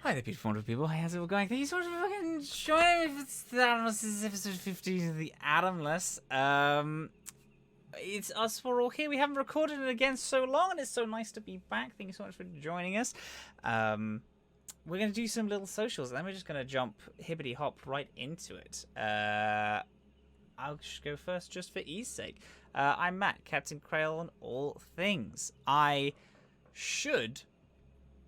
Hi there, beautiful, wonderful people. Hey, how's it all going? Thank you so much for fucking joining me for Atomless. This is episode 15 of the Atomless. It's us, we're all here. We haven't recorded it again so long, and it's so nice to be back. Thank you so much for joining us. We're going to do some little socials, and then we're just going to jump hibbity-hop right into it. I'll just go first just for ease sake. I'm Matt, Captain Crail on all things. I should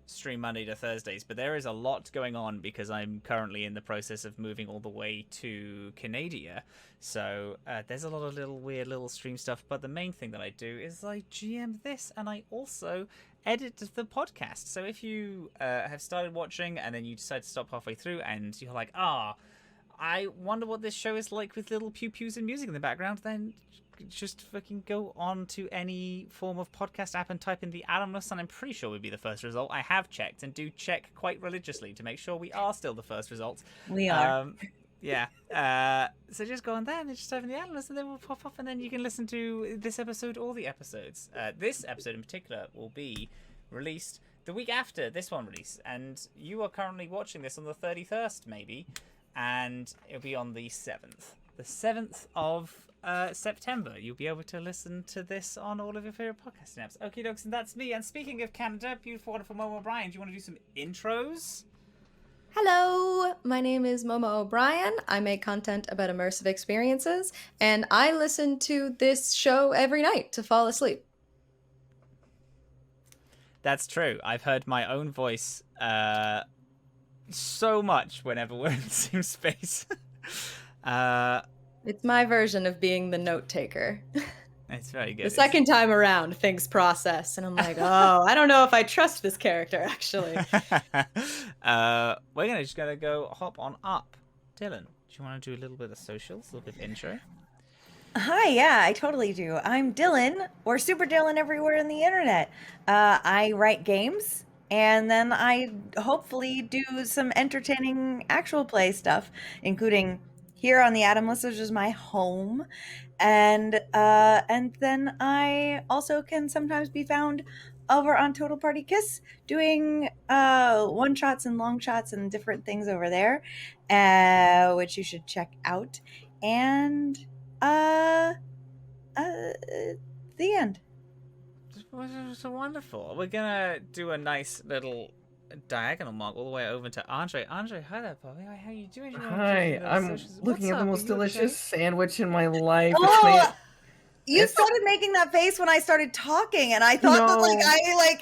stream Monday to Thursdays, but there is a lot going on because I'm currently in the process of moving all the way to Canada. So there's a lot of little weird little stream stuff, but the main thing that I do is I GM this, and I also edit the podcast. So if you have started watching and then you decide to stop halfway through and you're like, I wonder what this show is like with little pew-pews and music in the background, then just fucking go on to any form of podcast app and type in the Atomless, and I'm pretty sure would be the first result. I have checked and do check quite religiously to make sure we are still the first result. We are. Yeah. So just go on there and just type in the Atomless, and then we'll pop up, and then you can listen to this episode or the episodes. This episode in particular will be released the week after this one release, and you are currently watching this on the 31st, maybe, and it'll be on the 7th. The 7th of September. You'll be able to listen to this on all of your favorite podcasting apps. Okie dokes, and that's me. And speaking of Canada, beautiful, wonderful Momo O'Brien, do you want to do some intros? Hello, my name is Momo O'Brien. I make content about immersive experiences, and I listen to this show every night to fall asleep. That's true. I've heard my own voice so much whenever we're in the same space. It's my version of being the note taker. It's very good. The second time around, things process, and I'm like, oh, I don't know if I trust this character, actually. We're just gonna go hop on up. Dylan, do you want to do a little bit of socials, a little bit of intro? Hi, yeah, I totally do. I'm Dylan, or Super Dylan everywhere on the internet. I write games, and then I hopefully do some entertaining actual play stuff, including here on the Atomless, which is my home, and then I also can sometimes be found over on Total Party Kiss doing one shots and long shots and different things over there, which you should check out. And the end. So wonderful. We're gonna do a nice little diagonal mark all the way over to Andre. Andre, hi there, Bobby. How you doing? Hi, I'm looking at the most delicious sandwich in my life. Oh, you started making that face when I started talking, and I thought that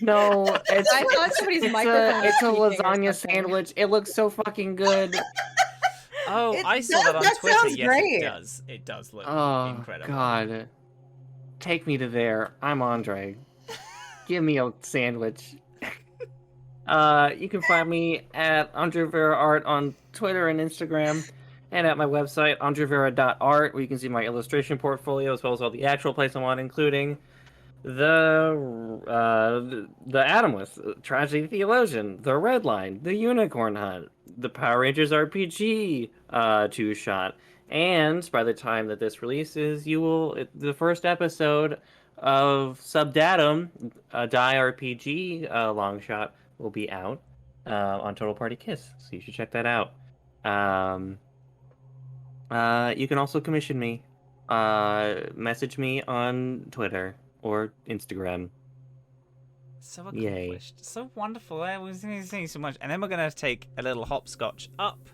No, I thought somebody's microphone. It's a lasagna sandwich. It looks so fucking good. Oh, I saw that on Twitter. Sounds yes, great. it does. It does look incredible. God, take me to there. I'm Andre. Give me a sandwich. You can find me at Andre Vera Art on Twitter and Instagram, and at my website, andrevera.art, where you can see my illustration portfolio, as well as all the actual plays I'm on, including the Atomless, Tragedy Theologian, The Red Line, The Unicorn Hunt, the Power Rangers RPG 2-shot, and by the time that this releases, the first episode of Subdatum, a Die RPG long shot, will be out on Total Party Kiss, so you should check that out. You can also commission me. Message me on Twitter or Instagram. So accomplished. Yay. So wonderful. I was saying so much. And then we're going to take a little hopscotch up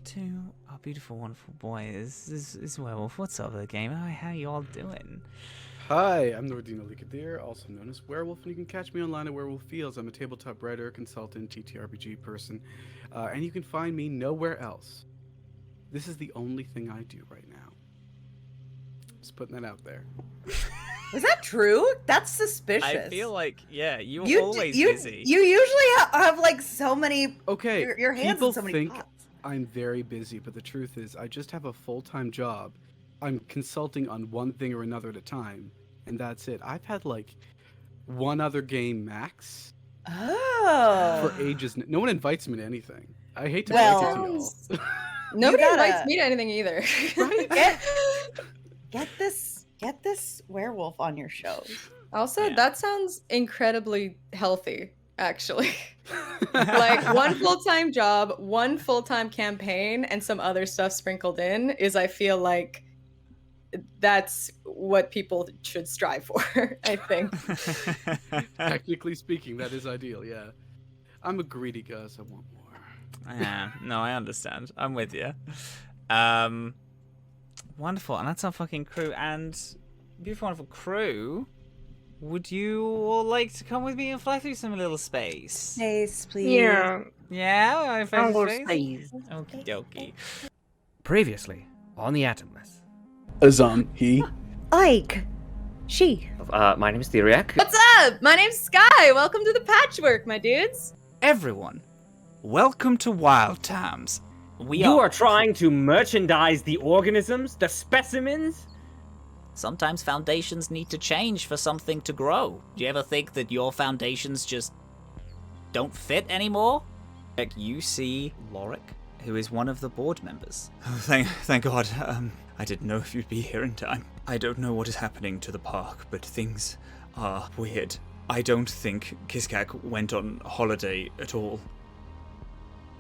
to our beautiful, wonderful boy. This is Werewolf. What's up with the game? How you all doing? Hi, I'm Nordina Likadir, also known as Werewolf, and you can catch me online at Werewolf Fields. I'm a tabletop writer, consultant, TTRPG person, and you can find me nowhere else. This is the only thing I do right now. Just putting that out there. is that true? That's suspicious. I feel like, you're always busy. You usually have like so many. Okay, your hands people in so many think pots. I'm very busy, but the truth is I just have a full-time job. I'm consulting on one thing or another at a time, and that's it. I've had like one other game max for ages. No one invites me to anything. I hate to break it to y'all. Nobody invites me to anything either. Right? Get this werewolf on your show. Also, that sounds incredibly healthy, actually. Like one full-time job, one full-time campaign, and some other stuff sprinkled in is, I feel like, that's what people should strive for, I think. Technically speaking, that is ideal, yeah. I'm a greedy guy, so I want more. Yeah, no, I understand. I'm with you. Wonderful, and that's our fucking crew. And beautiful, wonderful crew. Would you all like to come with me and fly through some little space? Space, please. Yeah, I'll go space. space. Okie dokie. Previously on the Atomless. Azhaam, he. Ike. She. My name is Theriac. What's up? My name's Skye. Welcome to the patchwork, my dudes. Everyone, welcome to Wild Times. You are trying to merchandise the organisms, the specimens? Sometimes foundations need to change for something to grow. Do you ever think that your foundations just don't fit anymore? You see Lorik, who is one of the board members. Oh, thank God. I didn't know if you'd be here in time. I don't know what is happening to the park, but things are weird. I don't think Kiskak went on holiday at all.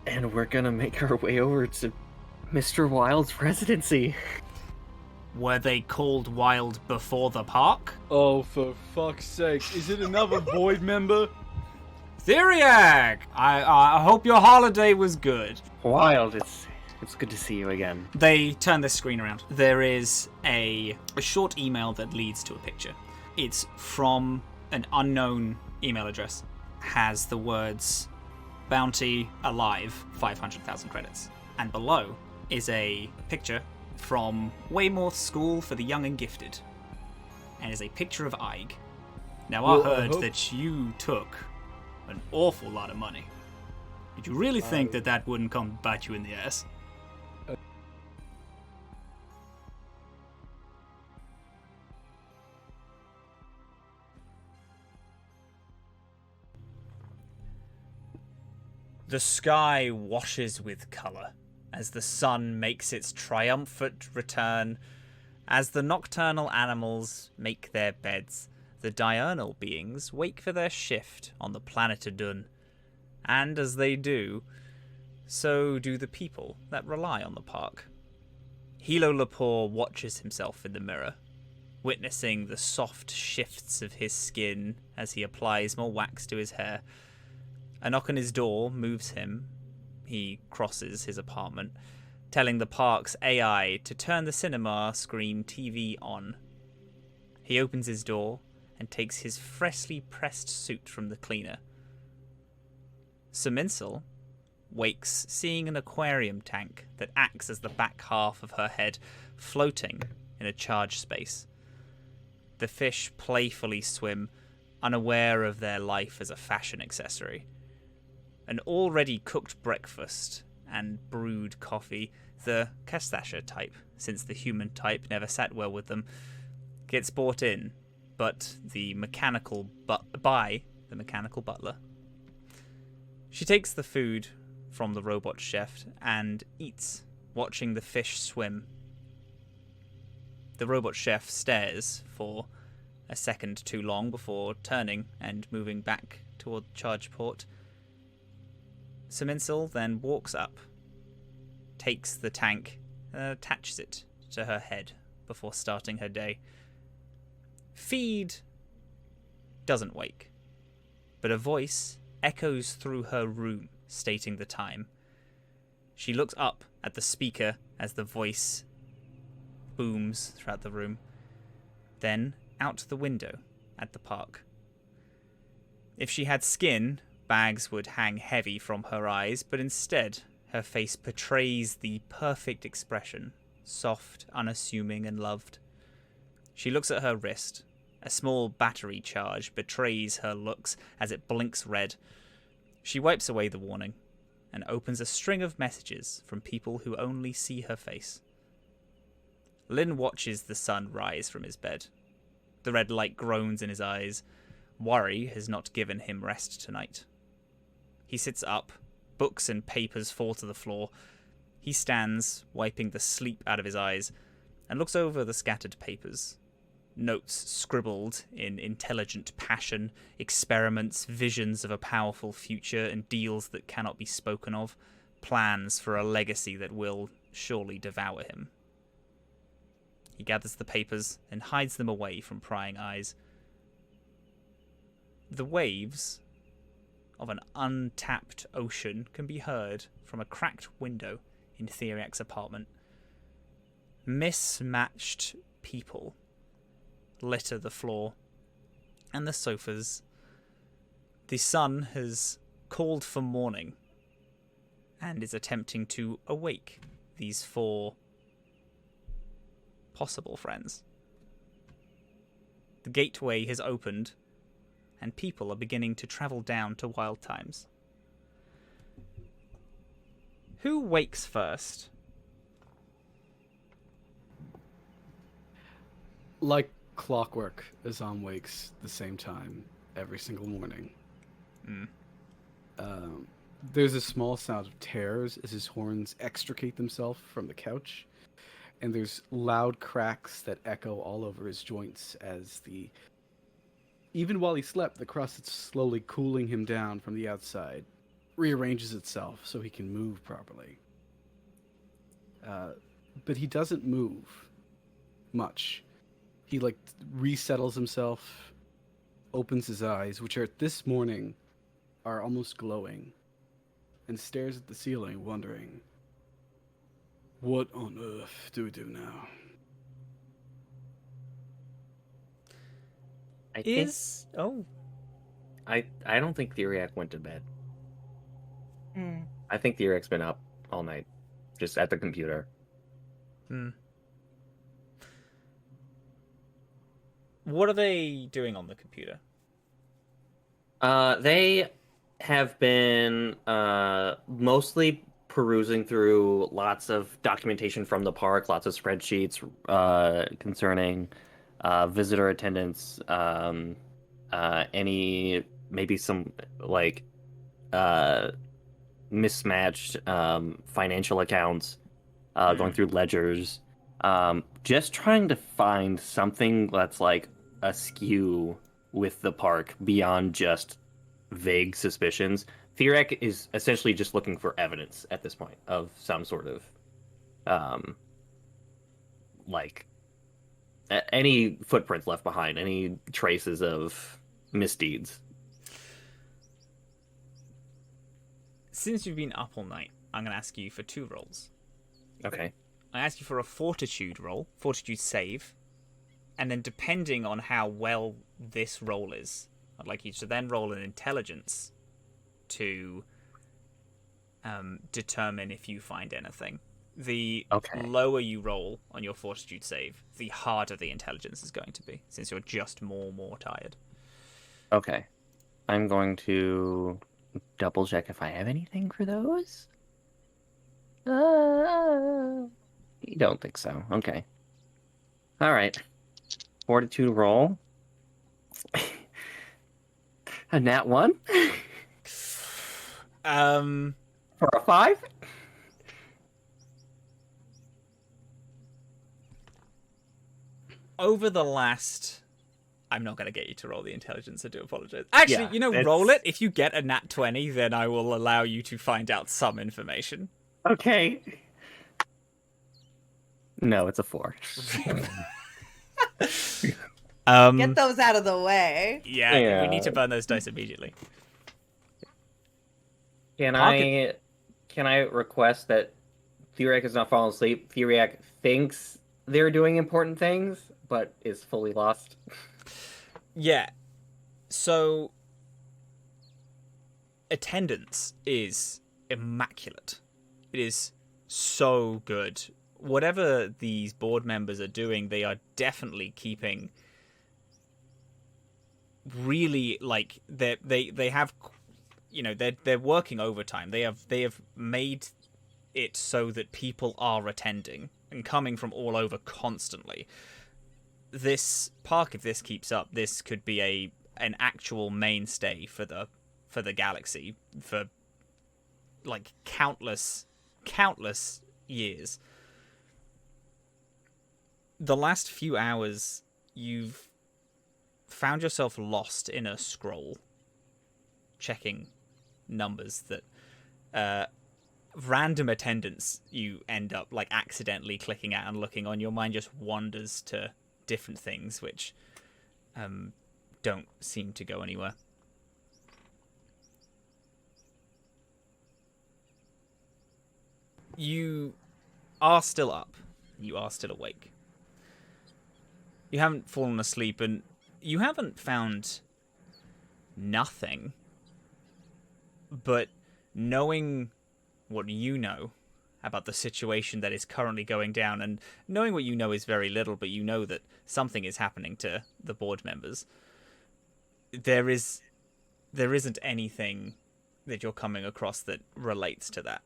And we're gonna make our way over to Mr. Wild's residency. Were they called Wild before the park? Oh, for fuck's sake. Is it another board member? Theriac! I hope your holiday was good. Wild, it's good to see you again. They turn the screen around. There is a short email that leads to a picture. It's from an unknown email address. Has the words bounty alive 500,000 credits. And below is a picture from Waymouth School for the Young and Gifted. And is a picture of Ige. Now I heard that you took an awful lot of money. Did you really think that wouldn't come bite you in the ass? The sky washes with colour as the sun makes its triumphant return. As the nocturnal animals make their beds, the diurnal beings wake for their shift on the planet Adun. And as they do, so do the people that rely on the park. Hilo Lepore watches himself in the mirror, witnessing the soft shifts of his skin as he applies more wax to his hair. A knock on his door moves him. He crosses his apartment, telling the park's AI to turn the cinema screen TV on. He opens his door and takes his freshly pressed suit from the cleaner. Saminsel wakes seeing an aquarium tank that acts as the back half of her head, floating in a charge space. The fish playfully swim, unaware of their life as a fashion accessory. An already cooked breakfast and brewed coffee, the Kastasha type, since the human type never sat well with them, gets brought in, but by the mechanical butler. She takes the food from the robot chef and eats, watching the fish swim. The robot chef stares for a second too long before turning and moving back toward charge port. Saminsel then walks up, takes the tank, and attaches it to her head before starting her day. Feed doesn't wake, but a voice echoes through her room, stating the time. She looks up at the speaker as the voice booms throughout the room, then out the window at the park. If she had skin, bags would hang heavy from her eyes, but instead, her face portrays the perfect expression, soft, unassuming, and loved. She looks at her wrist. A small battery charge betrays her looks as it blinks red. She wipes away the warning and opens a string of messages from people who only see her face. Lynn watches the sun rise from his bed. The red light groans in his eyes. Worry has not given him rest tonight. He sits up. Books and papers fall to the floor. He stands, wiping the sleep out of his eyes, and looks over the scattered papers. notes scribbled in intelligent passion, experiments, visions of a powerful future, and deals that cannot be spoken of, plans for a legacy that will surely devour him. He gathers the papers and hides them away from prying eyes. The waves of an untapped ocean can be heard from a cracked window in Theriac's apartment. Mismatched people litter the floor and the sofas. The sun has called for morning and is attempting to awake these 4 possible friends. The gateway has opened and people are beginning to travel down to Wild Times. Who wakes first? Like clockwork, Azhaam wakes the same time every single morning. There's a small sound of tears as his horns extricate themselves from the couch, and there's loud cracks that echo all over his joints as even while he slept, the crust that's slowly cooling him down from the outside rearranges itself so he can move properly. But he doesn't move much. He resettles himself, opens his eyes, which are this morning are almost glowing, and stares at the ceiling, wondering, what on earth do we do now? I think I don't think Theriac went to bed. I think Theriac's been up all night, just at the computer. What are they doing on the computer? They have been mostly perusing through lots of documentation from the park, lots of spreadsheets concerning visitor attendance, maybe some mismatched financial accounts, going through ledgers, just trying to find something that's askew with the park beyond just vague suspicions. Theriac is essentially just looking for evidence at this point of some sort of any footprints left behind, any traces of misdeeds. Since you've been up all night, I'm going to ask you for 2 rolls. Okay. I ask you for a fortitude roll, fortitude save, and then depending on how well this roll is, I'd like you to then roll an intelligence to determine if you find anything. The lower you roll on your fortitude save, the harder the intelligence is going to be, since you're just more tired. Okay. I'm going to double check if I have anything for those. You don't think so? Okay. All right. Fortitude roll. A nat 1? For a 5? Over the last... I'm not going to get you to roll the intelligence, I do apologize. Actually, Yeah, roll it. If you get a nat 20, then I will allow you to find out some information. Okay. No, it's a 4. Get those out of the way. Yeah, we need to burn those dice immediately. Can I request that Theriac is not falling asleep? Theriac thinks they're doing important things, but is fully lost. Yeah. So, attendance is immaculate. It is so good. Whatever these board members are doing, they are definitely keeping really they have, they're working overtime. They have made it so that people are attending and coming from all over constantly. This park, if this keeps up, this could be an actual mainstay for the galaxy for countless years. The last few hours you've found yourself lost in a scroll, checking numbers that random attendance you end up like accidentally clicking at and looking on. Your mind just wanders to different things which don't seem to go anywhere. You are still up. You are still awake. You haven't fallen asleep, and you haven't found nothing. But knowing what you know about the situation that is currently going down, and knowing what you know is very little, but you know that something is happening to the board members, there isn't anything that you're coming across that relates to that.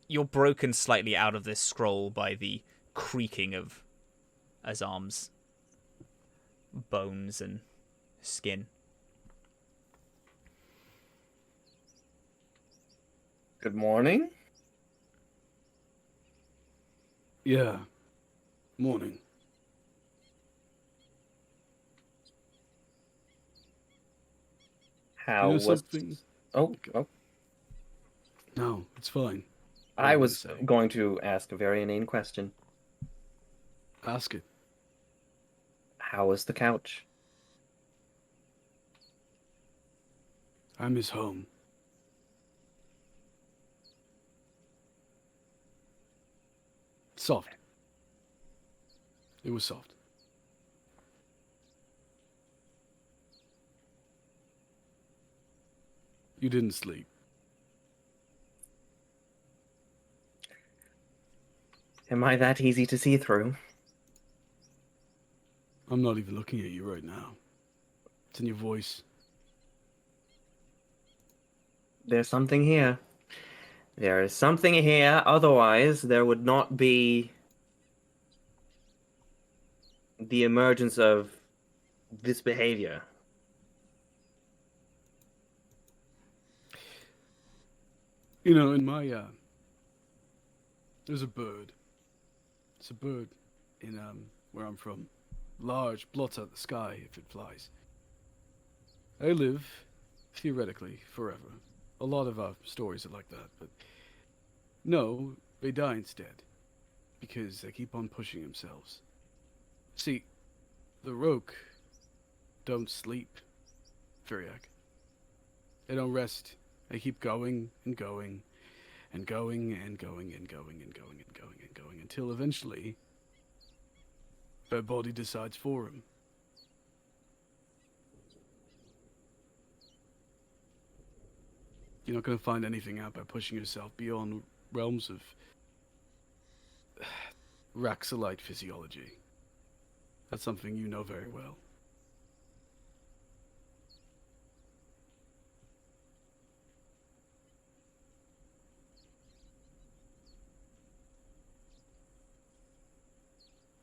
You're broken slightly out of this scroll by the creaking of Azhaam's bones and skin. Good morning. Yeah. Morning. How You know was something? Oh, No, it's fine. I What was did you say? going to ask a very inane question. Ask it. How was the couch? I miss home. Soft. It was soft. You didn't sleep. Am I that easy to see through? I'm not even looking at you right now. It's in your voice. There's something here. There is something here, otherwise there would not be the emergence of this behavior. You know, in my, there's a bird. It's a bird in, where I'm from. Large, blots out the sky if it flies. They live, theoretically, forever. A lot of our stories are like that, but no, they die instead. Because they keep on pushing themselves. See, the Roke don't sleep, Theriac. They don't rest. They keep going and going and going and going and going and going and going and going until eventually their body decides for them. You're not going to find anything out by pushing yourself beyond realms of Raxolite physiology. That's something you know very well.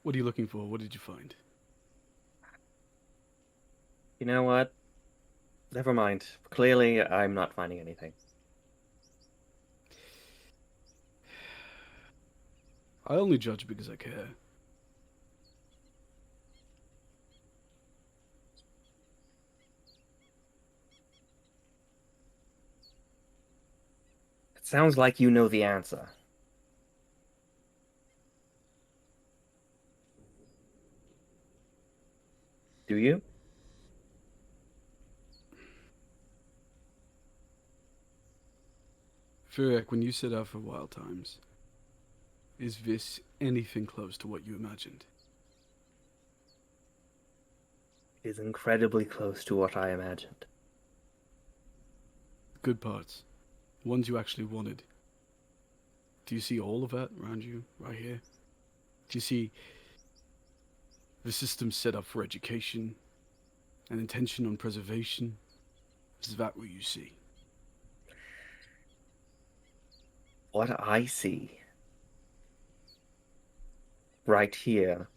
What are you looking for? What did you find? You know what? Never mind. Clearly, I'm not finding anything. I only judge because I care. It sounds like you know the answer. Do you? Theriac, when you set out for Wild Times, is this anything close to what you imagined? It is incredibly close to what I imagined. Good parts. Ones you actually wanted. Do you see all of that around you, right here? Do you see the system set up for education, an intention on preservation? Is that what you see? What I see right here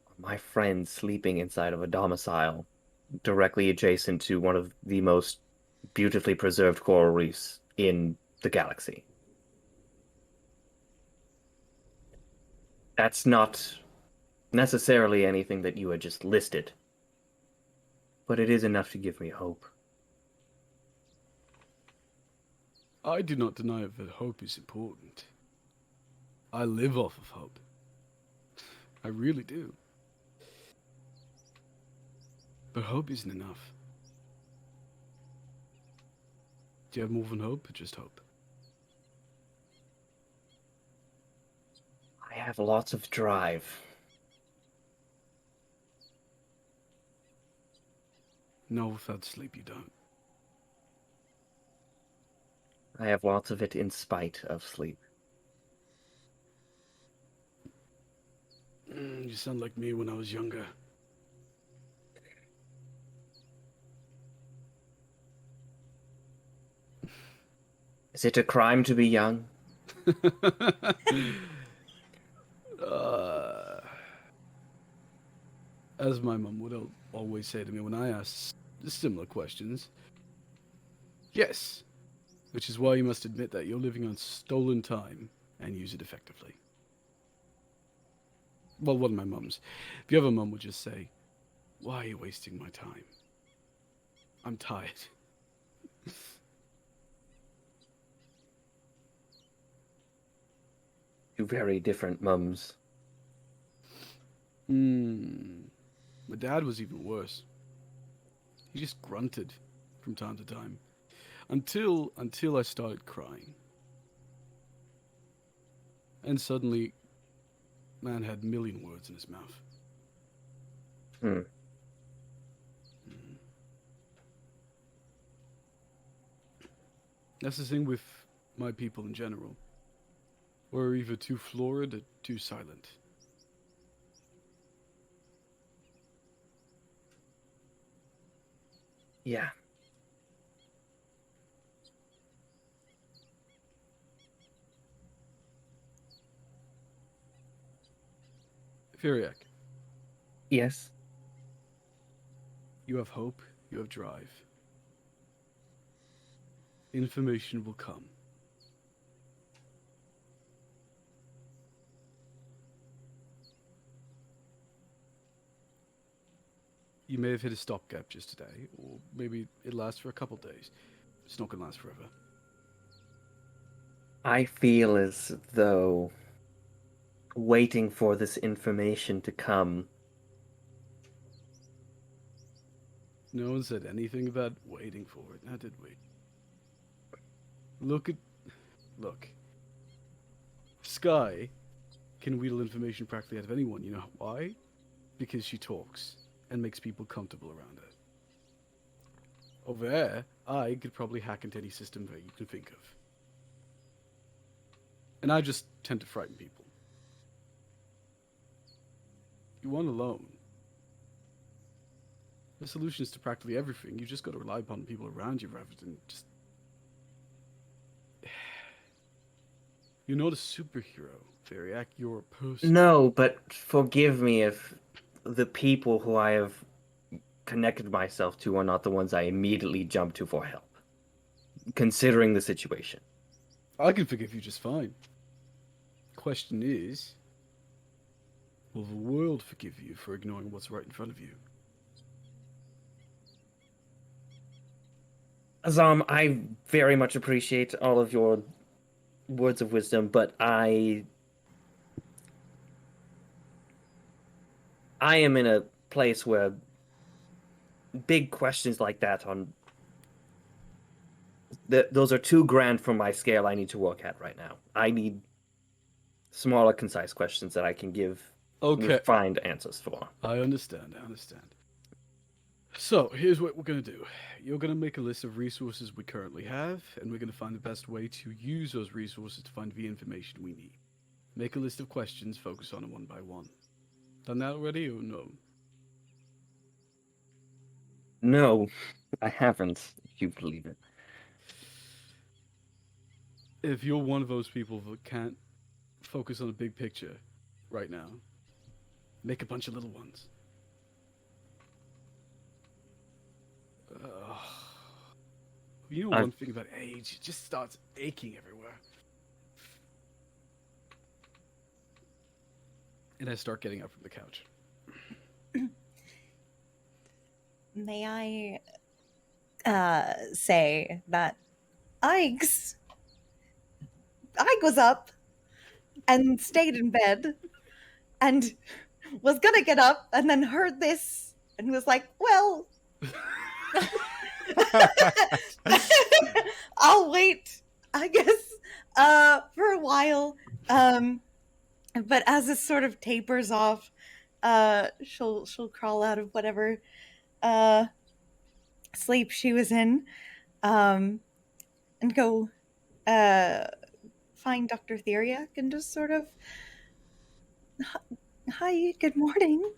are my friends sleeping inside of a domicile directly adjacent to one of the most beautifully preserved coral reefs in the galaxy. That's not necessarily anything that you had just listed. But it is enough to give me hope. I do not deny that hope is important. I live off of hope. I really do. But hope isn't enough. Do you have more than hope or just hope? I have lots of drive. No, without sleep you don't. I have lots of it in spite of sleep. You sound like me when I was younger. Is it a crime to be young? As my mum would always say to me when I asked similar questions, yes. Which is why you must admit that you're living on stolen time and use it effectively. Well, one of my mums. The other mum would just say, why are you wasting my time? I'm tired. Two very different mums. My dad was even worse. He just grunted from time to time. Until I started crying. And suddenly, man had a million words in his mouth. That's the thing with my people in general. We're either too florid or too silent. Yeah. Theriac, Yes. you have hope, you have drive. Information will come. You may have hit a stopgap just today, or maybe it lasts for a couple days. It's not gonna last forever. I feel as though waiting for this information to come. No one said anything about waiting for it, now did we? Look. Skye can wheedle information practically out of anyone. You know why? Because she talks and makes people comfortable around her. Over there, I could probably hack into any system that you can think of. And I just tend to frighten people. You want a loan. The solution is to practically everything. You just got to rely upon people around you rather than just... You're not a superhero, Theriac. You're a person. No, but forgive me if the people who I have connected myself to are not the ones I immediately jump to for help. Considering the situation. I can forgive you just fine. Question is, will the world forgive you for ignoring what's right in front of you? Azhaam, I very much appreciate all of your words of wisdom, but I am in a place where big questions like that those are too grand for my scale I need to work at right now. I need smaller, concise questions that I can give refined answers for. I understand. So, here's what we're going to do. You're going to make a list of resources we currently have, and we're going to find the best way to use those resources to find the information we need. Make a list of questions, focus on them one by one. Done that already, or no? No, I haven't, if you believe it. If you're one of those people that can't focus on the big picture right now, make a bunch of little ones. You know one thing about age, it just starts aching everywhere. And I start getting up from the couch. May I say that Ike was up and stayed in bed and was gonna get up and then heard this and was like, well, I'll wait, I guess, for a while. But as this sort of tapers off, she'll crawl out of whatever sleep she was in, and go find Dr. Theriac and just sort of, hi, good morning.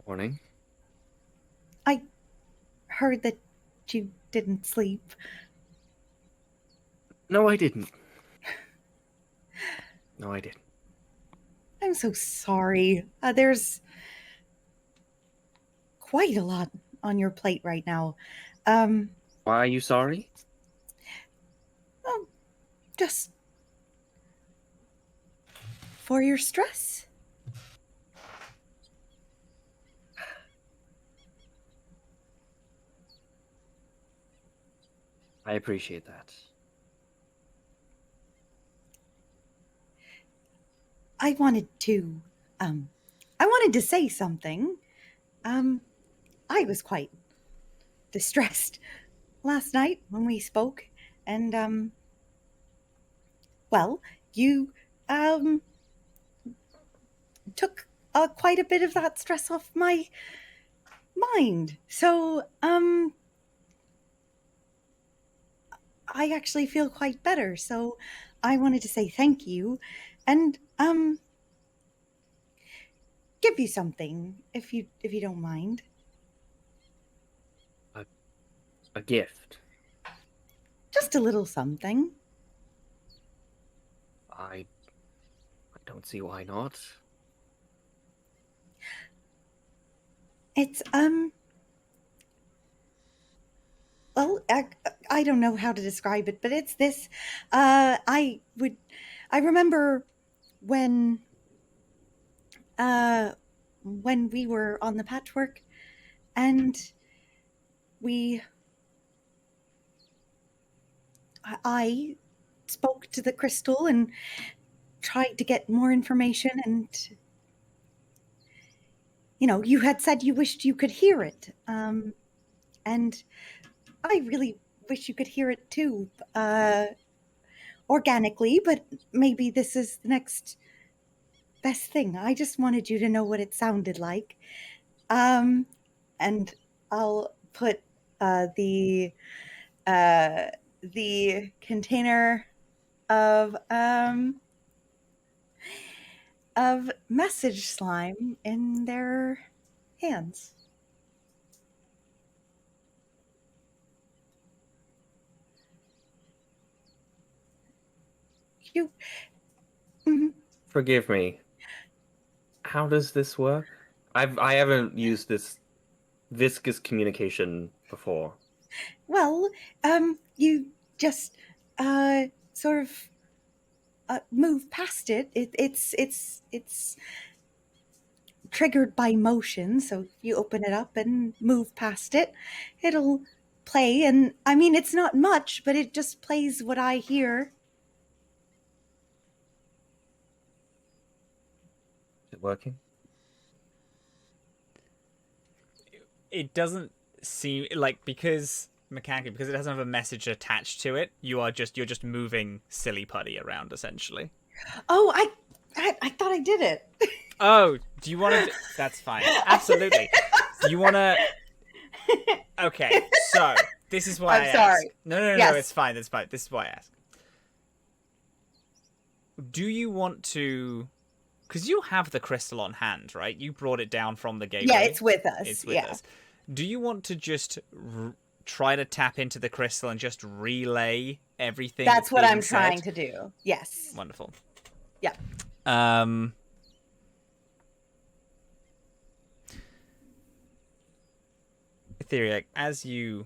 Morning. I heard that you didn't sleep. No, I didn't. No, I didn't. I'm so sorry. There's quite a lot on your plate right now. Why are you sorry? Just for your stress. I appreciate that. I wanted to say something. I was quite distressed last night when we spoke, and well, you took quite a bit of that stress off my mind. So I actually feel quite better. So I wanted to say thank you and give you something if you don't mind. A gift. Just a little something. I don't see why not. It's well, I don't know how to describe it, but it's this. I remember when we were on the patchwork, and I spoke to the crystal and tried to get more information, and you had said you wished you could hear it, and I really wish you could hear it too, organically, but maybe this is the next best thing. I just wanted you to know what it sounded like. And I'll put the container of message slime in their hands. You Forgive me. How does this work? I haven't used this viscous communication before. Well, you just sort of move past it. It's triggered by motion, so if you open it up and move past it, it'll play. And I mean, it's not much, but it just plays what I hear. Is it working? It doesn't seem like, because mechanically, because it doesn't have a message attached to it, you're just moving silly putty around essentially. Oh, I thought I did it. Oh, do you want to? That's fine. Absolutely. You want to? Okay, so this is why I'm sorry. asked. No, Yes. it's fine. It's fine. This is why I asked. Do you want to? Because you have the crystal on hand, right? You brought it down from the gateway. Yeah, it's with us. It's with us. Do you want to just try to tap into the crystal and just relay everything? That's what I'm said? trying to do. Yes. Wonderful. Yeah. Theriac, as you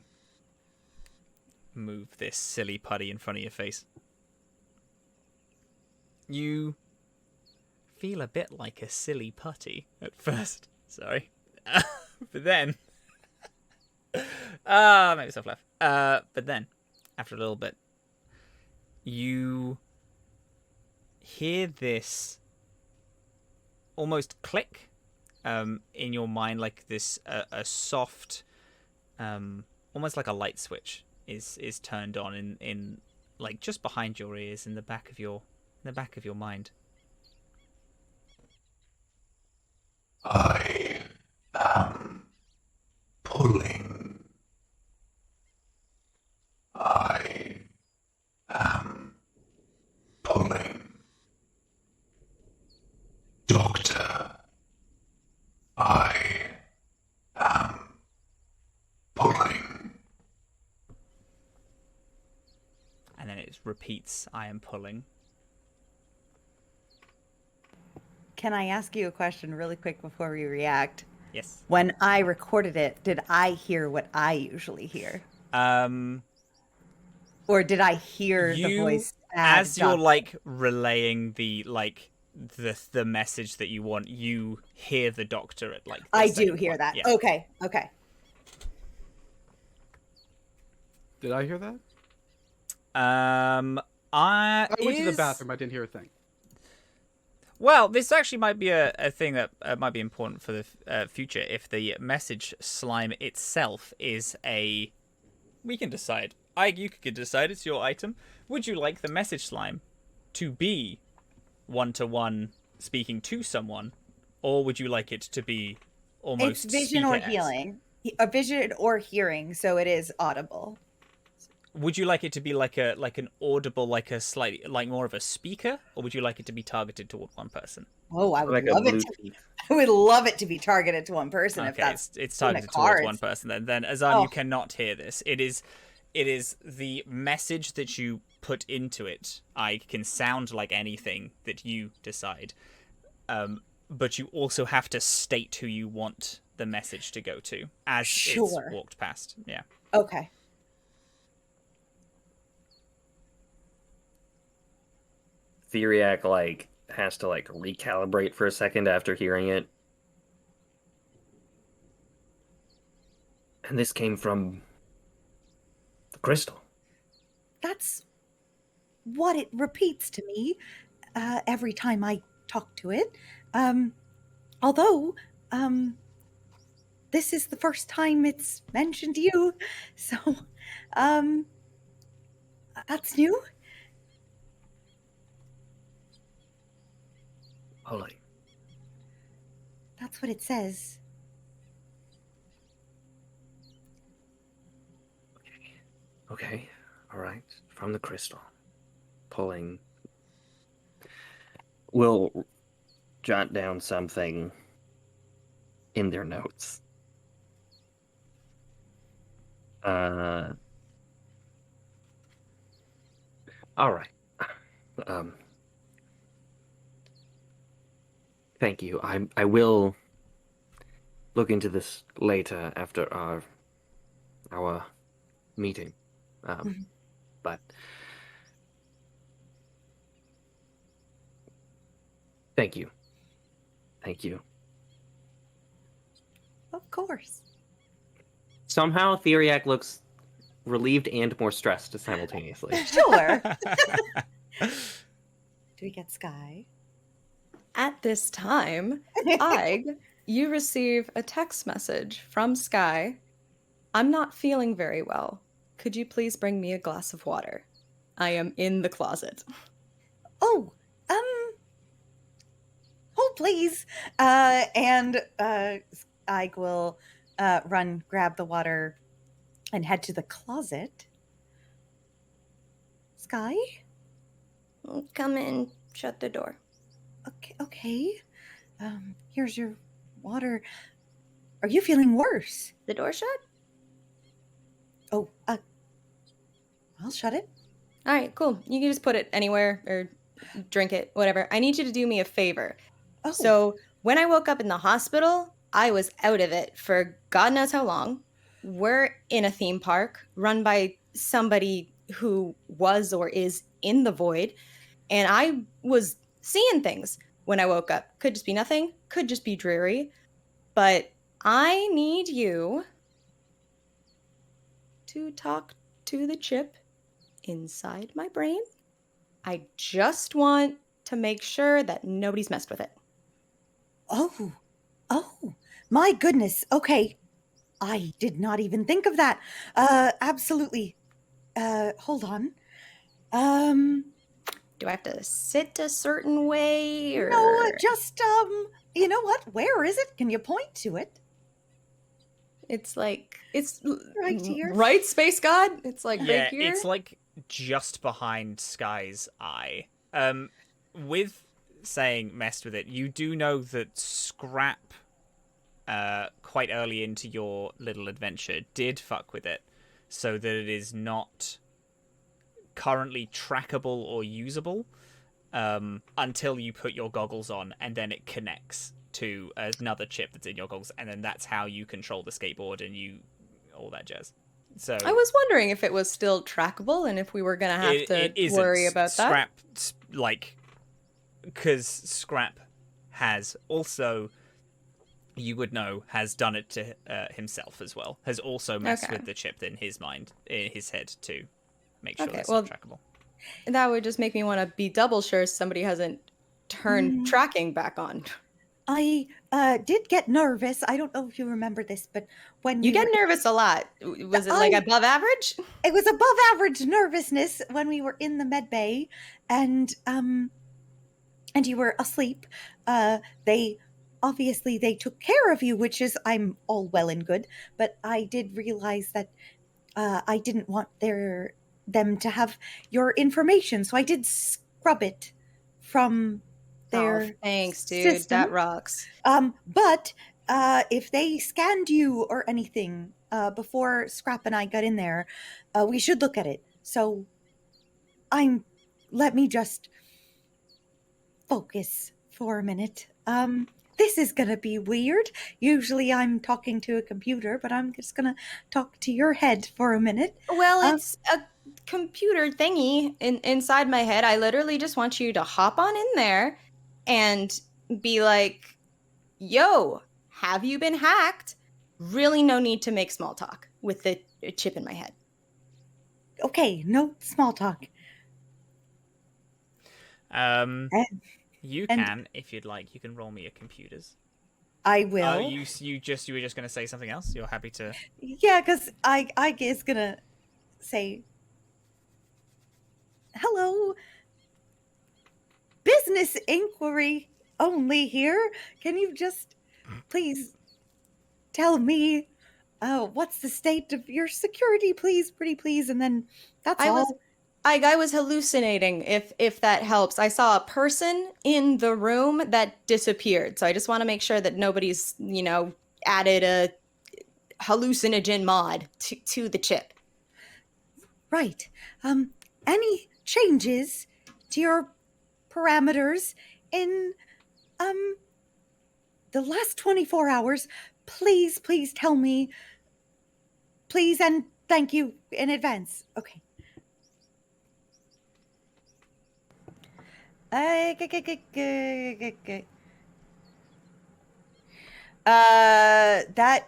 move this silly putty in front of your face, You feel a bit like a silly putty at first. Sorry. But then... make yourself laugh. But then, after a little bit, you hear this almost click in your mind, like this a soft, almost like a light switch is turned on in like just behind your ears, in the back of your mind. I am pulling. I am pulling. Doctor, I am pulling. And then it repeats, I am pulling. Can I ask you a question really quick before we react? Yes. When I recorded it, did I hear what I usually hear? Or did I hear the voice as you're like relaying the message that you want? You hear the doctor at like. I do hear that. Yeah. Okay. Did I hear that? I went to the bathroom. I didn't hear a thing. Well, this actually might be a thing that might be important for the future. If the message slime itself is a... We can decide. You could decide, it's your item. Would you like the message slime to be one-to-one speaking to someone? Or would you like it to be almost... It's vision or healing. A vision or hearing, so it is audible. Would you like it to be like an audible, like a slightly, like more of a speaker, or would you like it to be targeted toward one person? Oh, I would love it. I would love it to be targeted to one person. Okay, if that's it's targeted towards one person. Then Azhaam, you cannot hear this. It is the message that you put into it. I can sound like anything that you decide, but you also have to state who you want the message to go to as it's walked past. Yeah. Okay. Theriac has to recalibrate for a second after hearing it. And this came from the crystal. That's what it repeats to me every time I talk to it. Although this is the first time it's mentioned you, so that's new. Holy. That's what it says. Okay. All right. From the crystal. Pulling. We'll jot down something in their notes. All right. Thank you. I will look into this later after our meeting. But thank you. Thank you. Of course. Somehow Theriac looks relieved and more stressed simultaneously. Sure. Do we get Skye? At this time, you receive a text message from Skye. I'm not feeling very well. Could you please bring me a glass of water? I am in the closet. Oh, please. And I will run, grab the water, and head to the closet. Skye? Come in. Shut the door. Okay. Here's your water. Are you feeling worse? The door shut? Oh, I'll shut it. All right, cool. You can just put it anywhere or drink it, whatever. I need you to do me a favor. Oh. So when I woke up in the hospital, I was out of it for God knows how long. We're in a theme park run by somebody who was or is in the void. and I was seeing things when I woke up. Could just be nothing, could just be dreary. But I need you to talk to the chip inside my brain. I just want to make sure that nobody's messed with it. Oh, my goodness. Okay. I did not even think of that. Absolutely. Hold on. Do I have to sit a certain way, or No, just, you know what? Where is it? Can you point to it? it's Right here. right, Space God? It's like Yeah, right here. it's like just behind Skye's eye. With saying messed with it, you do know that Scrap, quite early into your little adventure, did fuck with it, so that it is not currently trackable or usable until you put your goggles on, and then it connects to another chip that's in your goggles, and then that's how you control the skateboard and all that jazz. So I was wondering if it was still trackable and if we were gonna have it to isn't. worry about that. Scrap, because Scrap has also, you would know, has done it to himself as well. Has also messed Okay. with the chip in his mind, in his head, to make sure Okay, it's well, not trackable. That would just make me want to be double sure somebody hasn't turned tracking back on. I did get nervous. I don't know if you remember this, but when You we get were, nervous a lot. Was it like above average? it was above average nervousness when we were in the med bay, and you were asleep. They took care of you, which is, I'm all well and good, but I did realize that I didn't want them to have your information, so I did scrub it from their Oh, thanks, dude. system. That rocks. But if they scanned you or anything before Scrap and I got in there, we should look at it. So let me just focus for a minute. This is gonna be weird. Usually I'm talking to a computer, but I'm just gonna talk to your head for a minute. Well, it's a computer thingy inside my head. I literally just want you to hop on in there and be like, yo, have you been hacked? Really no need to make small talk with the chip in my head. Okay, no small talk. You can, if you'd like, you can roll me a computers. I will. Oh, you were just going to say something else? You're happy to... Yeah, because I is gonna say, hello, business inquiry only here. Can you just please tell me what's the state of your security, please, pretty please, and then that's all. I was hallucinating, if that helps. I saw a person in the room that disappeared. So I just want to make sure that nobody's, added a hallucinogen mod to the chip. Right. Any changes to your parameters in the last 24 hours, please tell me. Please, and thank you in advance. Okay. That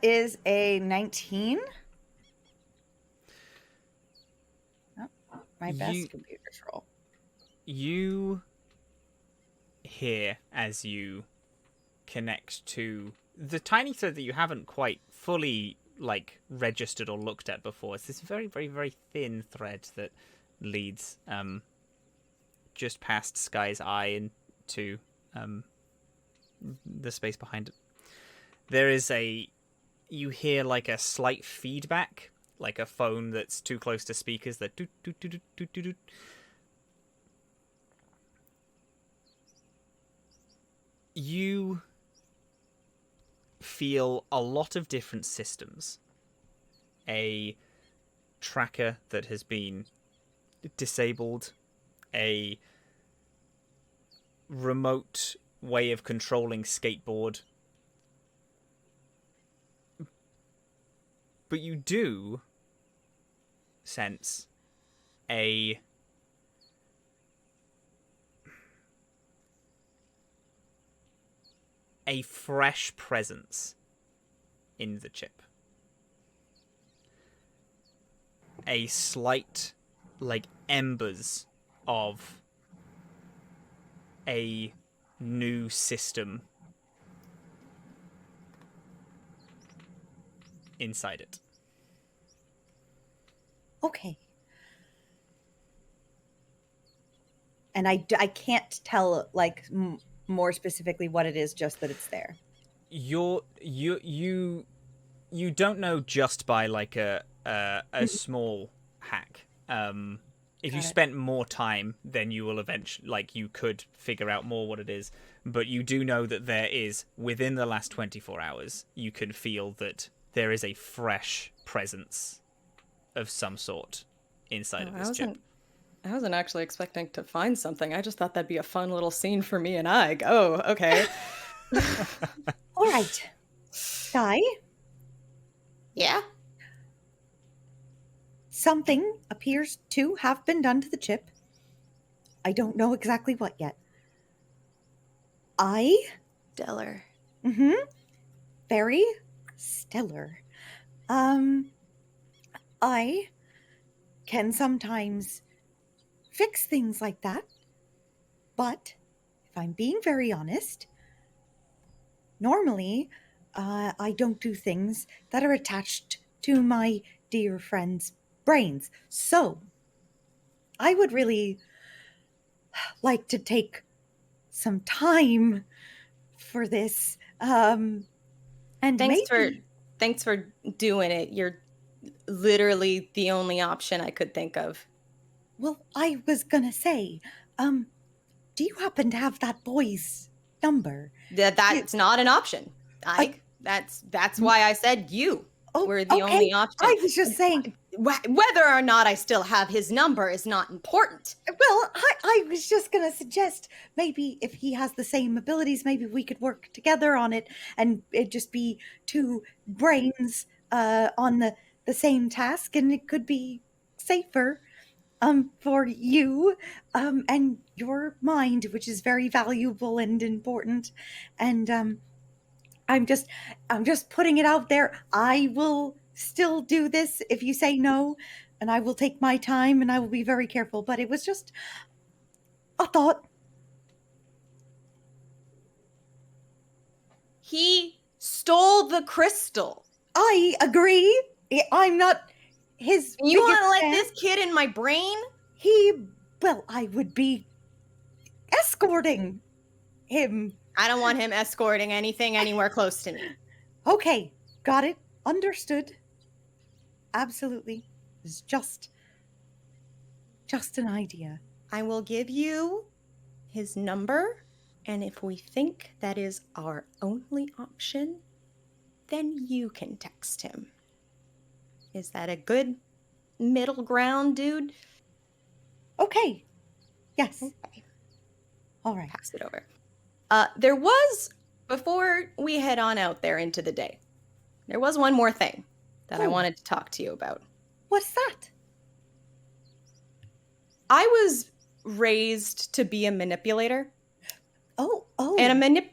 is a 19. Oh, my best computer's roll. You hear, as you connect to the tiny thread that you haven't quite fully registered or looked at before. It's this very, very, very thin thread that leads just past Skye's eye into the space behind it. There is you hear a slight feedback, like a phone that's too close to speakers that doot, doot, doot, doot, doot, doot. You feel a lot of different systems. A tracker that has been disabled, a remote way of controlling skateboard. But you do sense a a fresh presence in the chip. A slight, like, embers of a new system inside it. Okay. And I can't tell, like, more specifically what it is, just that it's there. You don't know just by, like, a small hack. If you spent more time, then you will eventually, like, you could figure out more what it is. But you do know that there is, within the last 24 hours, you can feel that there is a fresh presence of some sort inside of this chip. I wasn't actually expecting to find something. I just thought that'd be a fun little scene for me and Ig. Oh, okay. All right. Skye, Yeah? something appears to have been done to the chip. I don't know exactly what yet. Stellar. Very stellar. I can sometimes fix things like that, but if I'm being very honest, normally I don't do things that are attached to my dear friend's brains. So I would really like to take some time for this. And Thanks for doing it. You're literally the only option I could think of. Well, I was gonna say, do you happen to have that boy's number? That's not an option. That's why I said you were the only option. I was just saying. Whether or not I still have his number is not important. Well, I was just gonna suggest maybe if he has the same abilities, maybe we could work together on it, and it'd just be two brains on the same task, and it could be safer for you and your mind, which is very valuable and important. And I'm just putting it out there. I will still do this if you say no, and I will take my time and I will be very careful, but it was just a thought. He stole the crystal. I agree. I'm not his You want to biggest let fan. this kid in my brain? Well, I would be escorting him. I don't want him escorting anything anywhere close to me. Okay, got it. Understood. Absolutely. It's just an idea. I will give you his number, and if we think that is our only option, then you can text him. Is that a good middle ground, dude? Okay. Yes. Okay. All right. Pass it over. There was, before we head on out there into the day, there was one more thing that I wanted to talk to you about. What's that? I was raised to be a manipulator. Oh. And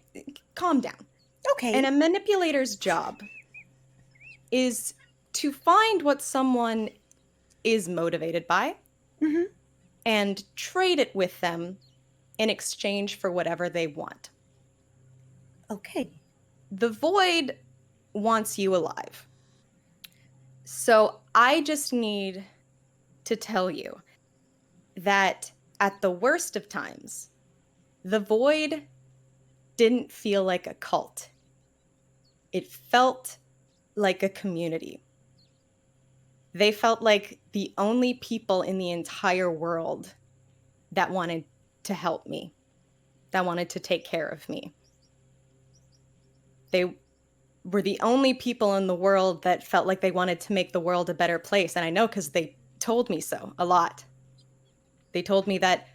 calm down. Okay. And a manipulator's job is to find what someone is motivated by and trade it with them in exchange for whatever they want. Okay. The Void wants you alive. So I just need to tell you that at the worst of times, the Void didn't feel like a cult. It felt like a community. They felt like the only people in the entire world that wanted to help me, that wanted to take care of me. They were the only people in the world that felt like they wanted to make the world a better place. And I know because they told me so a lot. They told me that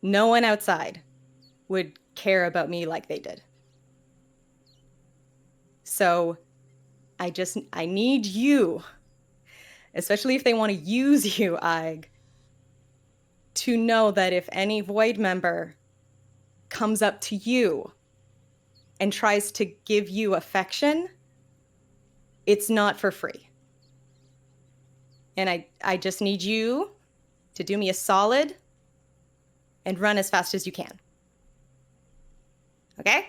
no one outside would care about me like they did. So I need you, especially if they want to use you, Ig, to know that if any Void member comes up to you and tries to give you affection, it's not for free. And I just need you to do me a solid and run as fast as you can. Okay?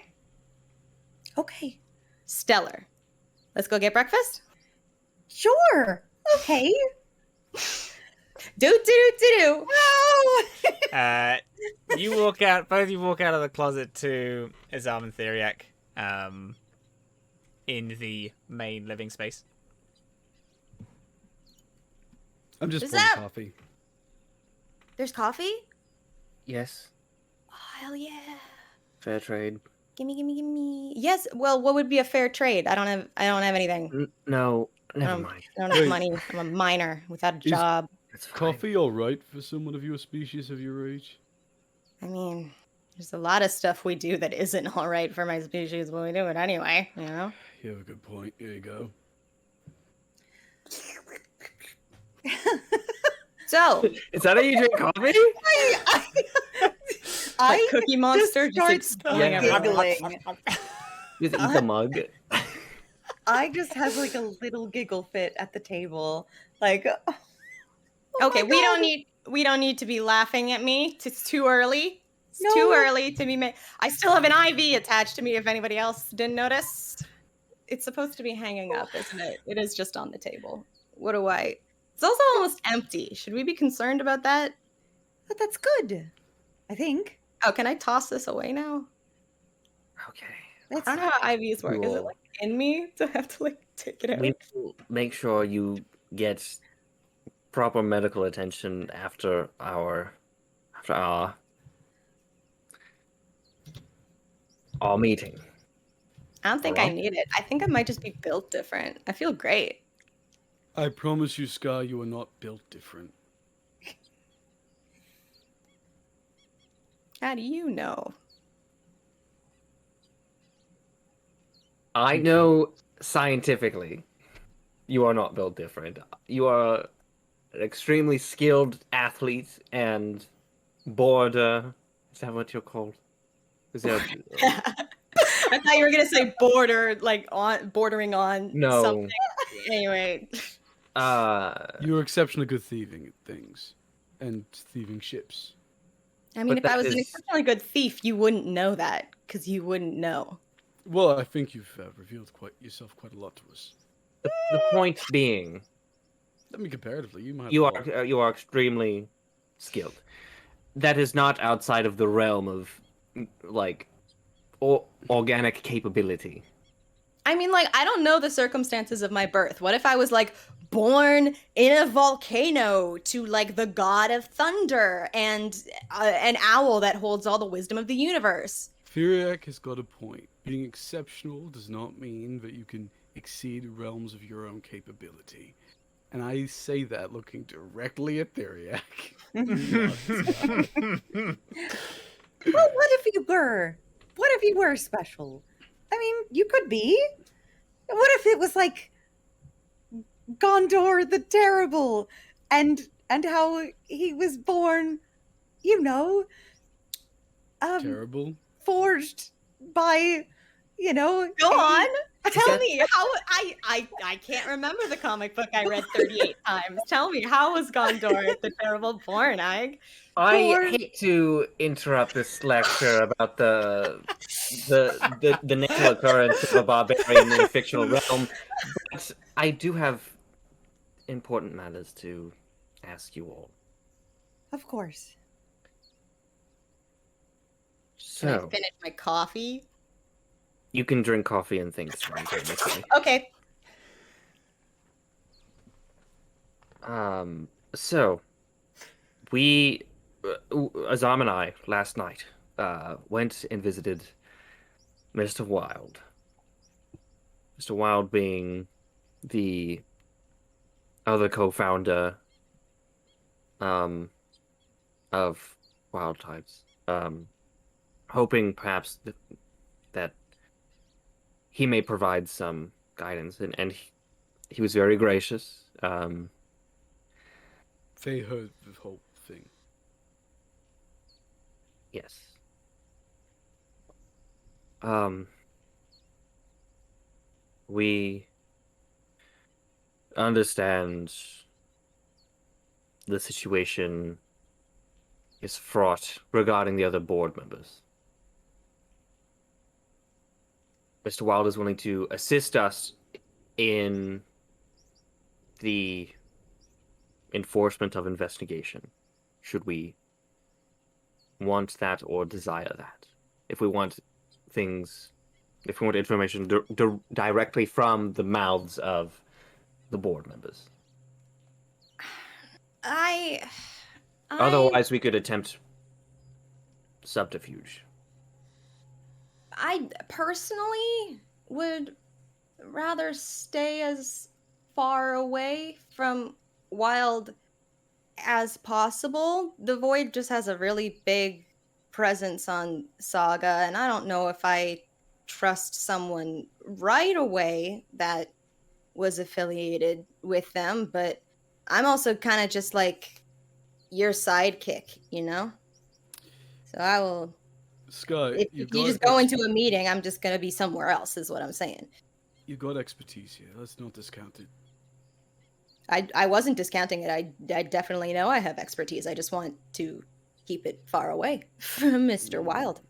Okay. Stellar. Let's go get breakfast? Sure. Okay. Do. No. You walk out. Both of you walk out of the closet to Azhaam and Theriac, in the main living space. I'm just Is pouring that- coffee. There's coffee? Yes. Oh, hell yeah. Fair trade. Gimme. Yes, well, what would be a fair trade? I don't have anything. No, never mind. I don't have Wait. money. I'm a miner without a Is- job. It's fine. Coffee all right for someone of your species of your age? I mean, there's a lot of stuff we do that isn't all right for my species, but we do it anyway, you know? You have a good point. Here you go. So, Is that how you drink coffee? like Cookie Monster just start exploding Yeah. everywhere. giggling. Just eat the mug. I just have like a little giggle fit at the table. Like, oh Okay, my we God. don't need to be laughing at me. It's too early. It's No. too early to be made. I still have an IV attached to me if anybody else didn't notice. It's supposed to be hanging up, isn't it? It is just on the table. What do I? It's also almost empty. Should we be concerned about that? But that's good. I think. Oh, can I toss this away now? Okay. That's I don't know how IVs work. Is it Cool. like in me to have to like take it out? We will make sure you get proper medical attention after our meeting. I don't think I Alright. need it. I think I might just be built different. I feel great. I promise you, Skye, you are not built different. How do you know? I know scientifically you are not built different. You are an extremely skilled athlete and border. Is that what you're called? Is there? I thought you were gonna say bordering on No. something. Anyway, You're exceptionally good thieving things. And thieving ships. I mean, But if I that was an is- exceptionally good thief, you wouldn't know that because you wouldn't know. Well, I think you've revealed yourself quite a lot to us. the point being, I mean, comparatively, you might. you have are you are extremely skilled. That is not outside of the realm of like organic capability. I mean, like, I don't know the circumstances of my birth. What if I was like born in a volcano to like the god of thunder and an owl that holds all the wisdom of the universe? Theriac has got a point. Being exceptional does not mean that you can exceed realms of your own capability. And I say that looking directly at Theriac. Well, what if you were? What if you were special? I mean, you could be. What if it was like Gondor the Terrible, and how he was born, you know, Terrible. forged by, you know. Go on. Tell that- me how I can't remember the comic book I read 38 times. Tell me, how was Gondor the terrible born, Ig? I Lord. hate to interrupt this lecture about the natural occurrence of a barbarian in a fictional realm, but I do have important matters to ask you all. Of course. Can I So finish my coffee? you can drink coffee and things simultaneously. Okay. So we, Azhaam and I, last night, went and visited Mr. Wild. Mr. Wild being the other co-founder of Wild Types. Hoping perhaps that he may provide some guidance, and he was very gracious. They heard the whole thing. Yes. We understand the situation is fraught regarding the other board members. Mr. Wilde is willing to assist us in the enforcement of investigation, should we want that or desire that. If we want information directly from the mouths of the board members. Otherwise, we could attempt subterfuge. I personally would rather stay as far away from Wild as possible. The Void just has a really big presence on Saga, and I don't know if I trust someone right away that was affiliated with them, but I'm also kind of just like your sidekick, you know? So I will... Skye, If you just go into a meeting, I'm just going to be somewhere else, is what I'm saying. You got expertise here. Let's not discount it. I wasn't discounting it. I definitely know I have expertise. I just want to keep it far away from Mr. Wilde.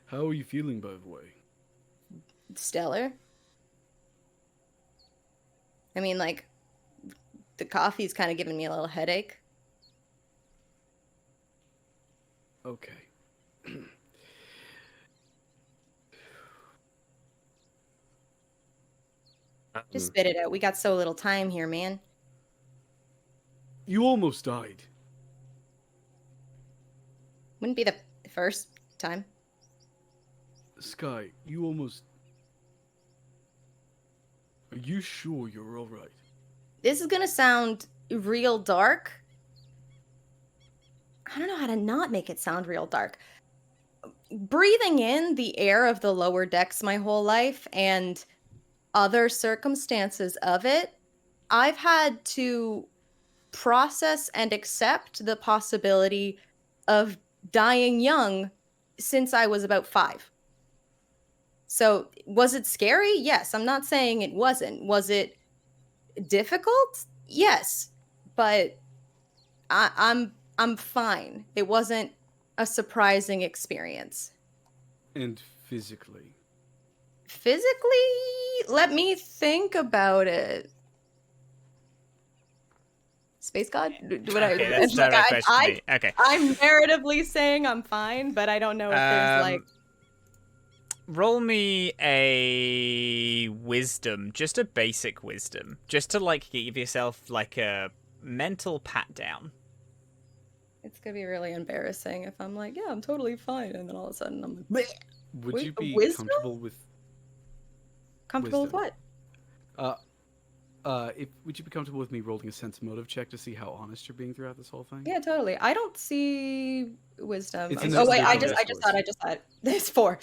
How are you feeling, by the way? Stellar. I mean, like, the coffee's kind of giving me a little headache. Okay. Just spit it out. We got so little time here, man. You almost died. Wouldn't be the first time. Skye, you almost... Are you sure you're alright? This is gonna sound real dark. I don't know how to not make it sound real dark. Breathing in the air of the lower decks my whole life and other circumstances of it, I've had to process and accept the possibility of dying young since I was about 5. So, was it scary? Yes. I'm not saying it wasn't. Was it difficult? Yes. But I'm fine. It wasn't a surprising experience. And physically? Physically? Let me think about it. Space God? Okay, that's a direct question to me. Okay. I'm narratively saying I'm fine, but I don't know if there's like... Roll me a wisdom, just a basic wisdom, just to like give yourself like a mental pat down. It's gonna be really embarrassing if I'm like, yeah, I'm totally fine, and then all of a sudden I'm like, bleh. Would you be wisdom? comfortable with... Comfortable with what? Would you be comfortable with me rolling a sense motive check to see how honest you're being throughout this whole thing? Yeah, totally. I don't see wisdom. It's in Oh the- wait, the I just scores. thought. There's 4.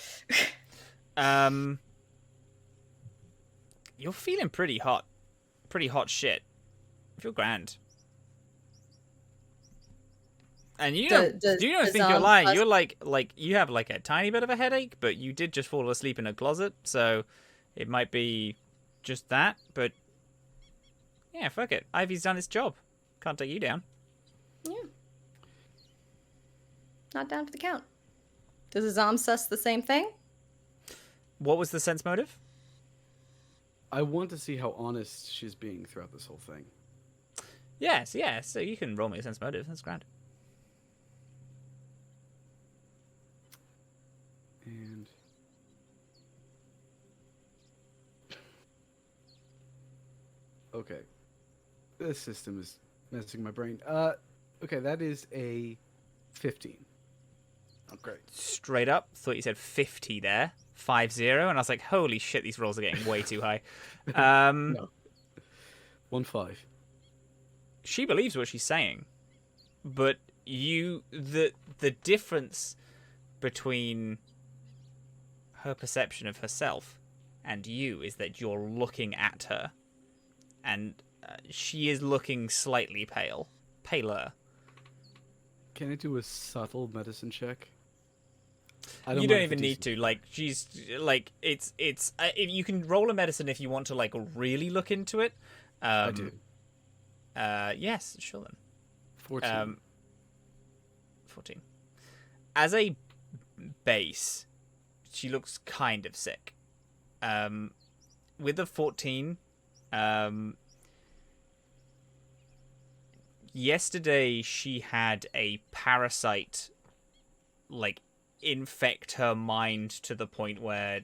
You're feeling pretty hot shit. You feel grand. And you don't think you're lying. You're like you have like a tiny bit of a headache, but you did just fall asleep in a closet, so it might be just that. But yeah, fuck it. Ivy's done its job. Can't take you down. Yeah. Not down for the count. Does Azhaam suss the same thing? What was the sense motive? I want to see how honest she's being throughout this whole thing. Yes, yeah. So you can roll me a sense motive. That's grand. And... Okay. This system is messing my brain. Okay, that is a 15. Oh, great. Straight up, thought you said 50 there. 50, and I was like, holy shit, these rolls are getting way too high. No. 1-5. She believes what she's saying, but the difference between her perception of herself and you is that you're looking at her, and she is looking slightly paler. Can I do a subtle medicine check? I You mind don't if even it's need to. Like, she's like, it's. If you can roll a medicine if you want to like really look into it. I do. Yes, sure then. 14. 14. As a base, she looks kind of sick. With a 14, yesterday she had a parasite, like, infect her mind to the point where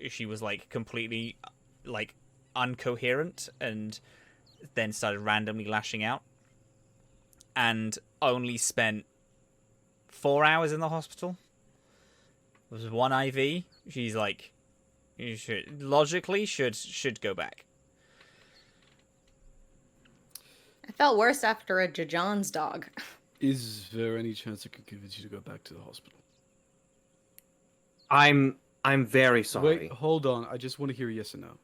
she was, like, completely, like, incoherent and then started randomly lashing out. And only spent 4 hours in the hospital. It was 1 IV. She's like, you should logically should go back. I felt worse after a Jajan's dog. Is there any chance I could convince you to go back to the hospital? I'm very sorry. Wait, hold on. I just want to hear yes or no.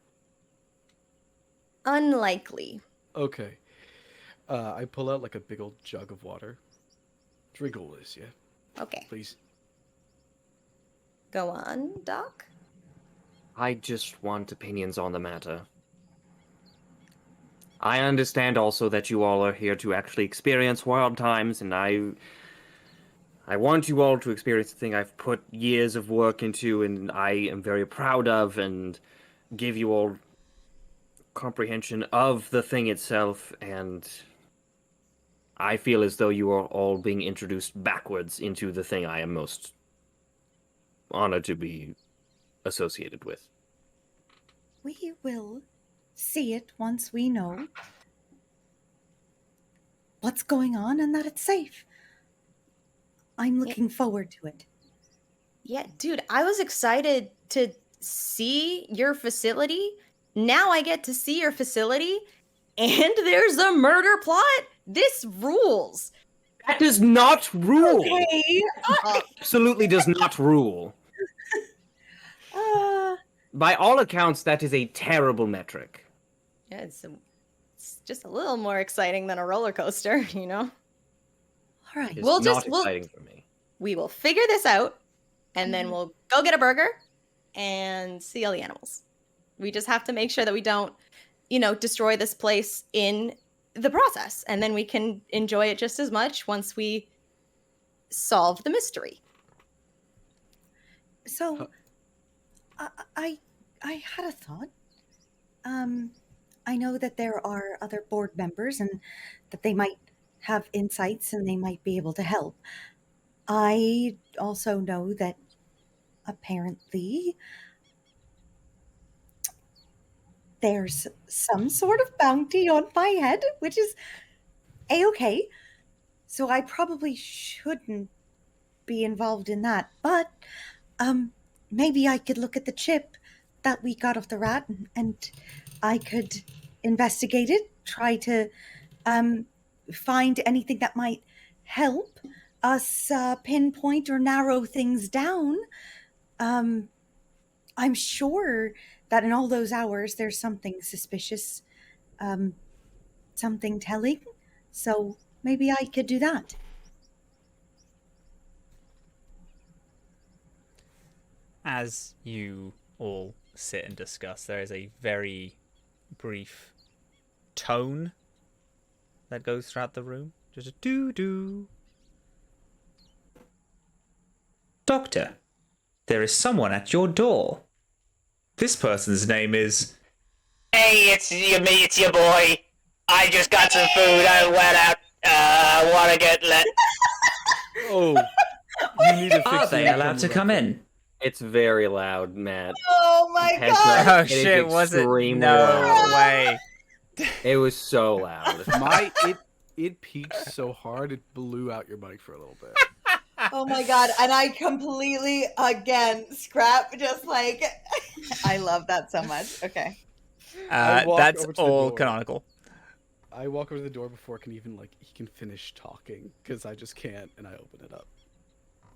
Unlikely. Okay. I pull out like a big old jug of water. Drink all this, yeah? Okay. Please. Go on, Doc. I just want opinions on the matter. I understand also that you all are here to actually experience wild times, and I want you all to experience the thing I've put years of work into, and I am very proud of, and give you all comprehension of the thing itself, and I feel as though you are all being introduced backwards into the thing I am most honored to be associated with. We will see it once we know what's going on and that it's safe. I'm looking forward to it. Yeah, dude, I was excited to see your facility. Now I get to see your facility, and there's a murder plot. This rules. That does not rule. Okay. Absolutely does not rule. By all accounts, that is a terrible metric. Yeah, it's just a little more exciting than a roller coaster, you know? All right. It's We'll not just- exciting for me. We will figure this out, and then we'll go get a burger and see all the animals. We just have to make sure that we don't, destroy this place in the process, and then we can enjoy it just as much once we solve the mystery. So, I had a thought. I know that there are other board members and that they might have insights and they might be able to help. I also know that apparently there's some sort of bounty on my head, which is A-okay. So I probably shouldn't be involved in that. But maybe I could look at the chip that we got off the rat and I could investigate it, try to find anything that might help us pinpoint or narrow things down. I'm sure that in all those hours there's something suspicious, something telling. So maybe I could do that. As you all sit and discuss, there is a very brief tone that goes throughout the room. Just a doo-doo. Doctor, there is someone at your door. This person's name is... Hey, it's your boy. I just got some food. I went out. I want to get let. Oh, you need to fix Are they the allowed to come in? It's very loud, Matt. Oh my Heads god! up, Oh it is shit, was it? extremely No loud. way. It was so loud. It peaked so hard it blew out your mic for a little bit. Oh my god, and I completely, again, scrap, just like, I love that so much. Okay. I walk That's over to the all door. canonical. I walk over to the door before he can finish talking, because I just can't, and I open it up.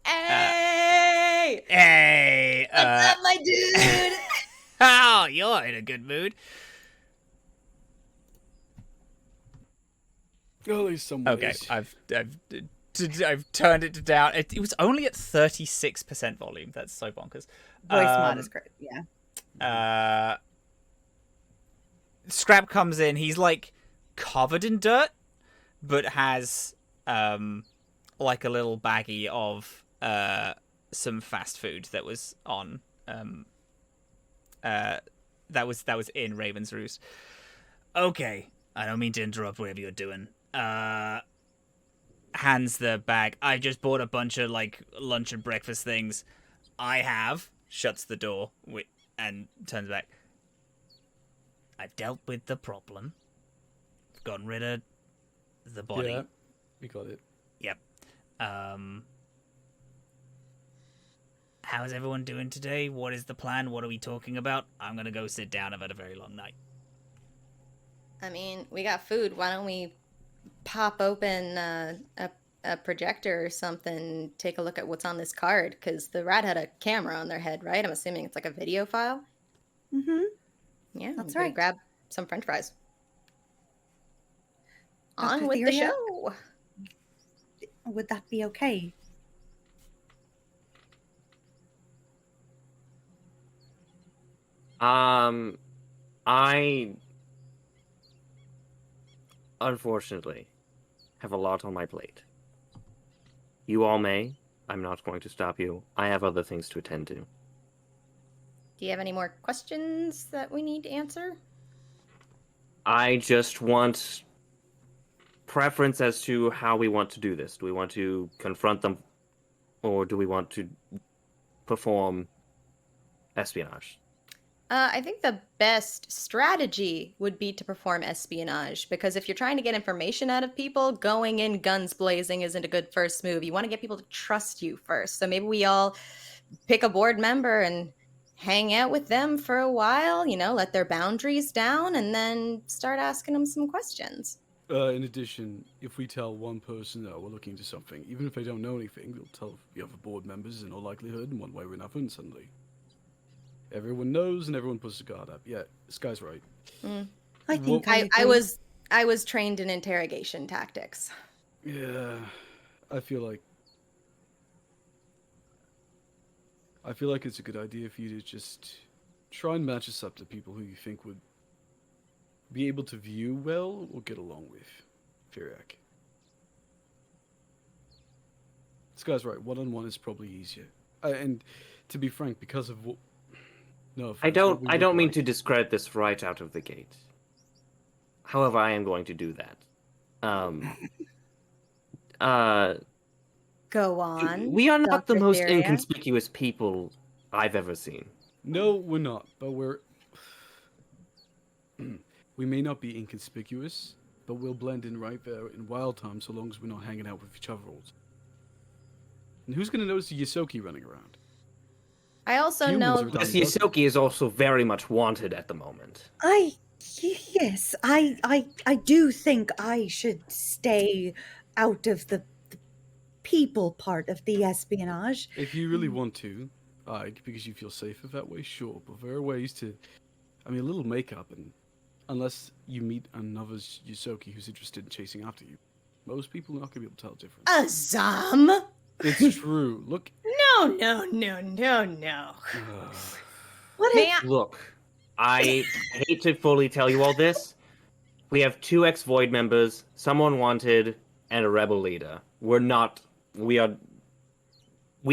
Hey! Hey! What's up, my dude? Oh, you're in a good mood. Oh, at least someone Okay, is. I've I've turned it down. It was only at 36% volume. That's so bonkers. Voice mod is great. Yeah. Scrap comes in. He's like covered in dirt, but has like a little baggie of some fast food that was on that was in Raven's Roost. Okay, I don't mean to interrupt whatever you're doing. Hands the bag. I just bought a bunch of like lunch and breakfast things. I have. Shuts the door and turns back. I've dealt with the problem. Gotten rid of the body. Yeah, we got it. Yep. How's everyone doing today? What is the plan? What are we talking about? I'm gonna go sit down. I've had a very long night. I mean, we got food. Why don't we pop open a projector or something, take a look at what's on this card? Because the rat had a camera on their head, right? I'm assuming it's like a video file. Mm-hmm. Yeah, That's we right. grab some French fries. On Dr. with the Theriac? show. Would that be okay? I unfortunately have a lot on my plate. You all may. I'm not going to stop you. I have other things to attend to. Do you have any more questions that we need to answer? I just want preference as to how we want to do this. Do we want to confront them, or do we want to perform espionage? I think the best strategy would be to perform espionage, because if you're trying to get information out of people, going in guns blazing isn't a good first move. You want to get people to trust you first. So maybe we all pick a board member and hang out with them for a while, let their boundaries down, and then start asking them some questions. In addition, if we tell one person that we're looking into something, even if they don't know anything, we'll tell the other board members in all likelihood in one way or another, and suddenly everyone knows and everyone puts a guard up. Yeah, Skye's right. I think I was trained in interrogation tactics. Yeah, I feel like it's a good idea for you to just try and match us up to people who you think would be able to view well or get along with Theriac. This guy's right. One-on-one is probably easier. And to be frank, because of what... No offense, I what we don't look mean like- to discredit this right out of the gate. However, I am going to do that. Go on. We are not the Dr. most Theriac. inconspicuous people I've ever seen. No, we're not. But we're... we may not be inconspicuous, but we'll blend in right there in wild time so long as we're not hanging out with each other all the time. And who's going to notice the Yosoki running around? I also Humans know are Because done. Yosoki is also very much wanted at the moment. Yes, I do think I should stay out of the people part of the espionage. If you really want to, because you feel safer that way, sure. But there are ways to... a little makeup, and unless you meet another Yosoki who's interested in chasing after you, most people are not going to be able to tell the difference. Azhaam? It's true. Look... No. What May if, I- Look, I hate to fully tell you all this. We have 2 ex-Void members, someone wanted, and a rebel leader. We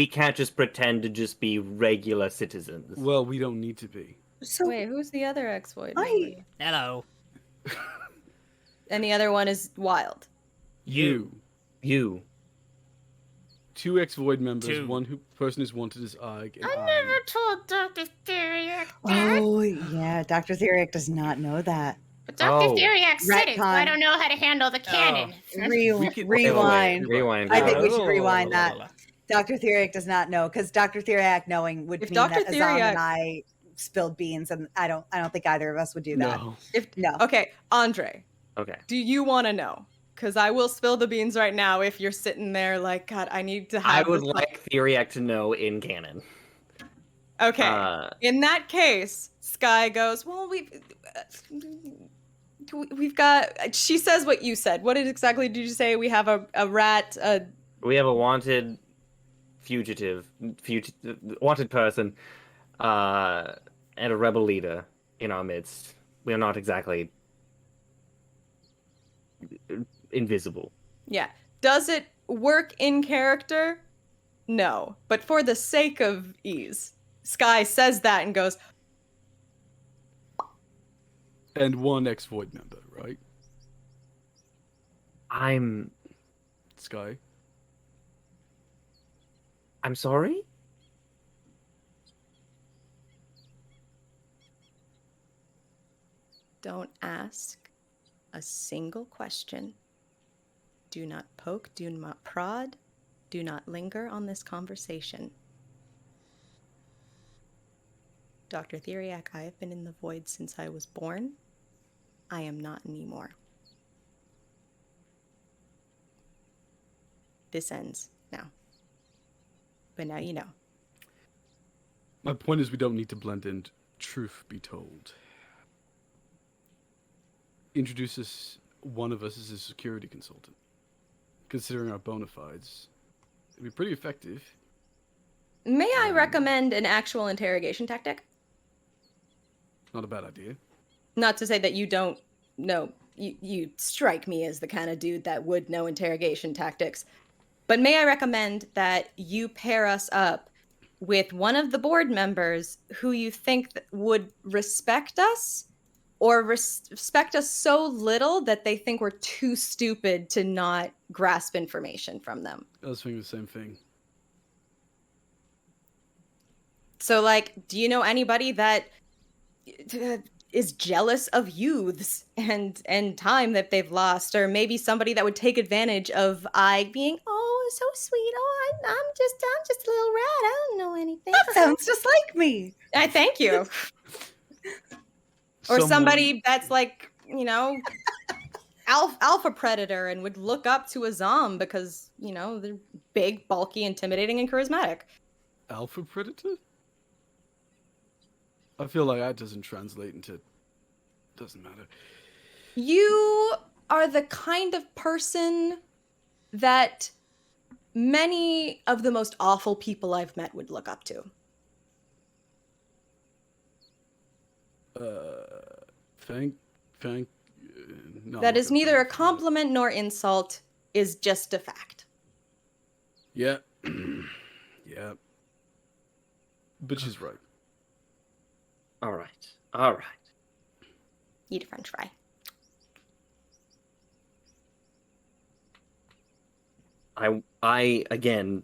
can't just pretend to just be regular citizens. Well, we don't need to be. so Wait, who's the other ex-void? I- Hello. And the other one is Wild. You. 2 ex-Void members, Two. one person who's wanted is Ig, and told Dr. Theriac oh yeah, Dr. Theriac does not know that. But Dr. Theriac said it, so I don't know how to handle the canon. Rewind. Rewind. I think we should rewind that. Dr. Theriac does not know, because Dr. Theriac knowing would If mean Dr. that Azhaam Theriac- and I spilled beans, and I don't think either of us would do that. No. No. Okay, Andre, Okay. do you want to know? Because I will spill the beans right now if you're sitting there like, God, I need to I have would this, like Theriac to know in canon. Okay. In that case, Skye goes, well, we've got... She says what you said. What exactly did you say? We have a rat, We have a wanted wanted person, and a rebel leader in our midst. We are not exactly invisible. Yeah. Does it work in character? No. But for the sake of ease, Skye says that and goes, And one ex-Void member, right? I'm Skye? sorry? Don't ask a single question. Do not poke, do not prod, do not linger on this conversation. Dr. Theriac, I have been in the void since I was born. I am not anymore. This ends now. But now you know. My point is we don't need to blend in, truth be told. Introduce one of us as a security consultant. Considering our bona fides, it'd be pretty effective. May I recommend an actual interrogation tactic? Not a bad idea. Not to say that you don't know. You strike me as the kind of dude that would know interrogation tactics. But may I recommend that you pair us up with one of the board members who you think would respect us, or respect us so little that they think we're too stupid to not grasp information from them. I was thinking the same thing. So, like, do you know anybody that is jealous of youths and time that they've lost, or maybe somebody that would take advantage of I being so sweet? Oh, I'm just a little rat. I don't know anything. That sounds just like me. I thank you. Or somebody that's like, you know, alpha predator and would look up to Azhaam because, you know, they're big, bulky, intimidating, and charismatic. Alpha predator? I feel like that doesn't translate into... Doesn't matter. You are the kind of person that many of the most awful people I've met would look up to. No, That is neither a compliment nor insult, is just a fact. Yeah. Yeah. But she's right. All right. Eat a french fry. I again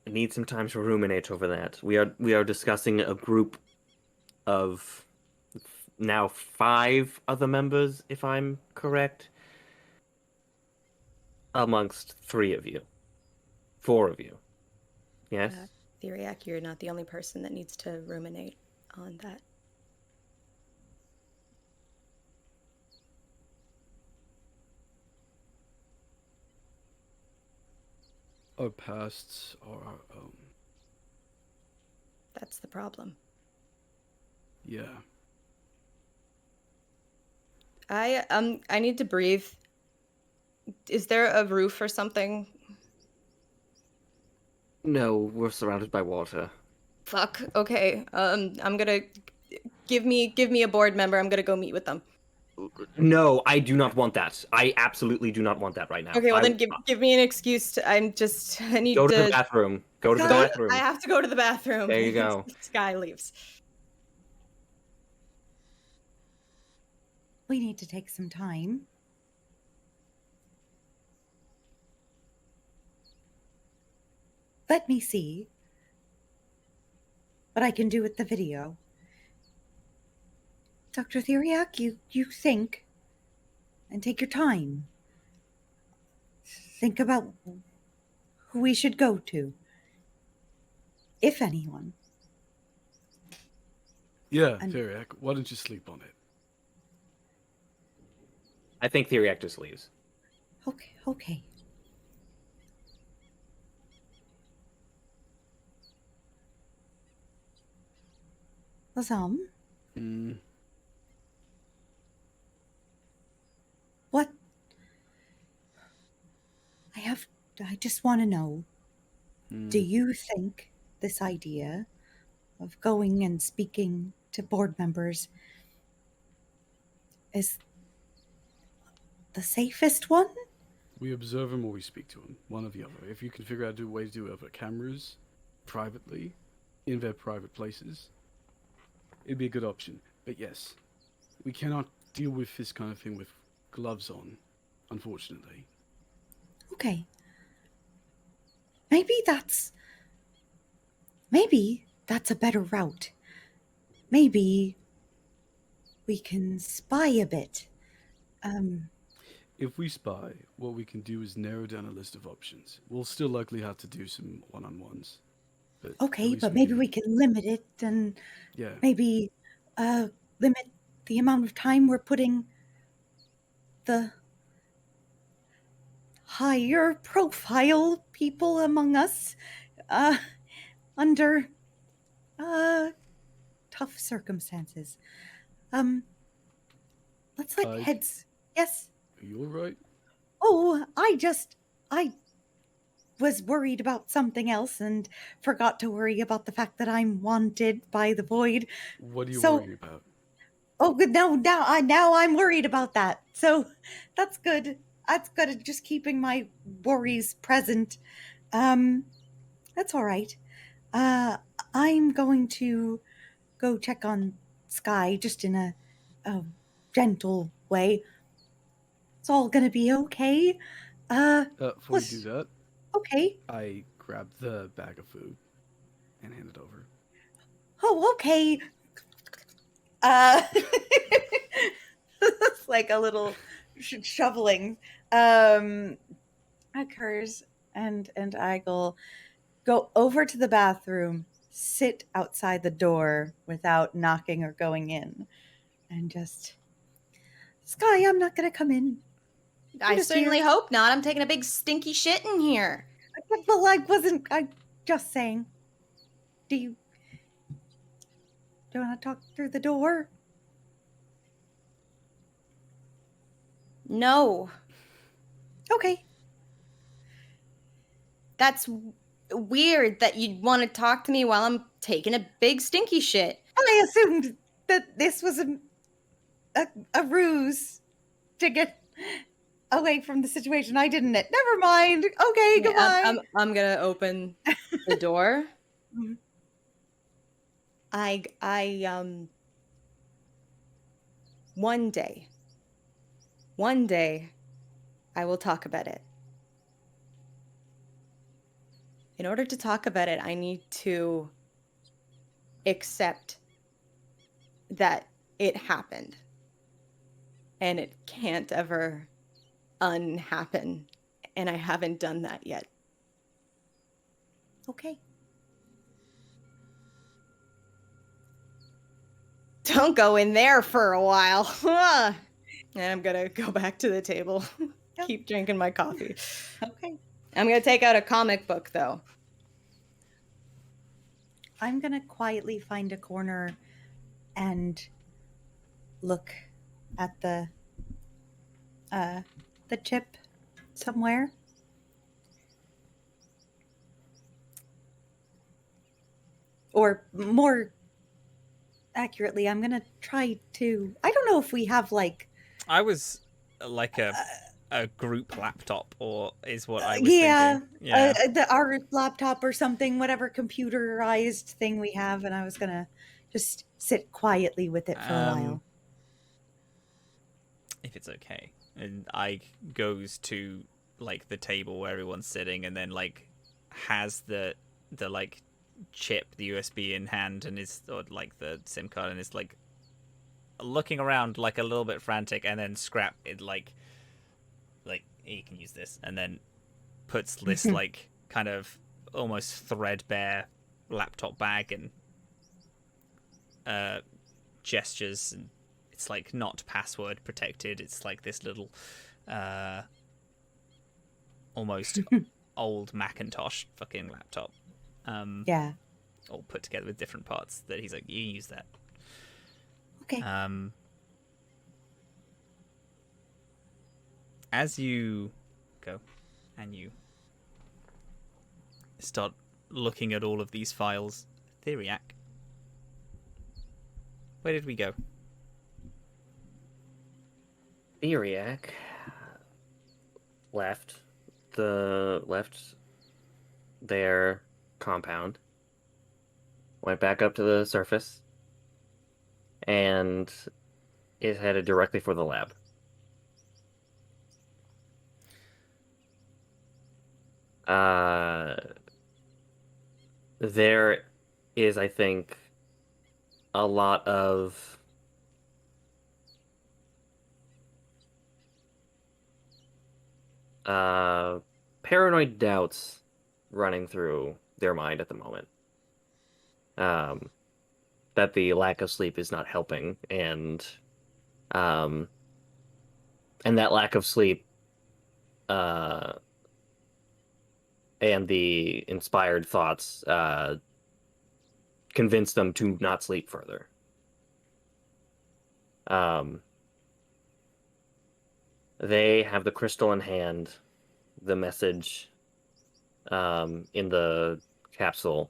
need some time to ruminate over that. We are discussing a group of now 5 other members, if I'm correct, amongst 3 of you. 4 of you. Yes? Theriac, you're not the only person that needs to ruminate on that. Our pasts are our own. That's the problem. Yeah. I need to breathe. Is there a roof or something? No, we're surrounded by water. Fuck. Okay. I'm gonna give me a board member. I'm gonna go meet with them. No, I do not want that. I absolutely do not want that right now. Okay, well then give me an excuse to. I need go to the bathroom. Go to the bathroom. I have to go to the bathroom. There you go. Skye leaves. We need to take some time. Let me see what I can do with the video. Dr. Theriac, you think and take your time. Think about who we should go to, if anyone. Yeah, Theriac, why don't you sleep on it? I think Theriac just leaves. Okay. Azhaam? What? I just want to know, Hmm. do you think this idea of going and speaking to board members is the safest one? We observe him or we speak to him, one or the other. If you can figure out a way to do it over cameras, privately, in their private places, it'd be a good option. But yes, we cannot deal with this kind of thing with gloves on, unfortunately. Okay. Maybe that's a better route. Maybe we can spy a bit. If we spy, what we can do is narrow down a list of options. We'll still likely have to do some one-on-ones. But at Okay, least but maybe can- we can limit it and Yeah. maybe limit the amount of time we're putting the higher profile people among us under tough circumstances. Let's like Ike? heads. Yes. Are you alright? Oh, I was worried about something else and forgot to worry about the fact that I'm wanted by the void. What are you So- worrying about? Oh, good. Now I'm worried about that. So that's good. That's good at just keeping my worries present. That's all right. I'm going to go check on Skye just in a gentle way. It's all gonna be okay. Before you do that, Okay. I grab the bag of food and hand it over. Oh, okay. It's like a little shoveling occurs, and I will go over to the bathroom, sit outside the door without knocking or going in, and just, Skye, I'm not gonna come in. I just certainly here. hope not. I'm taking a big stinky shit in here. Well, I'm just saying. Do you want to talk through the door? No, Okay. that's weird that you'd want to talk to me while I'm taking a big stinky shit. I assumed that this was a ruse to get away from the situation. I didn't. Never mind. Okay, Yeah, goodbye. I'm gonna open the door. Mhm. One day, I will talk about it. In order to talk about it, I need to accept that it happened. And it can't ever unhappen. And I haven't done that yet. Okay. Don't go in there for a while. And I'm gonna go back to the table. Yep. Keep drinking my coffee. Okay. I'm gonna take out a comic book though. I'm gonna quietly find a corner and look at the chip somewhere. Or more accurately, I'm gonna try to. I don't know if we have like. I was like a group laptop, or is what I was Yeah, thinking. Yeah. our laptop or something, whatever computerized thing we have, and I was gonna just sit quietly with it for a while. If it's okay. And I goes to like the table where everyone's sitting, and then like has the like chip, the USB in hand, and is, or like the SIM card, and is like looking around like a little bit frantic, and then Scrap it like you can use this, and then puts this like kind of almost threadbare laptop bag and gestures, and it's like not password protected. It's like this little almost old Macintosh fucking laptop. Yeah. All put together with different parts that he's like, you can use that. Okay. As you go and you start looking at all of these files. Theriac. Where did we go? Theriac left their compound, went back up to the surface, and is headed directly for the lab. There is, I think, a lot of paranoid doubts running through their mind at the moment. That the lack of sleep is not helping, and that lack of sleep and the inspired thoughts convince them to not sleep further. They have the crystal in hand, the message in the capsule,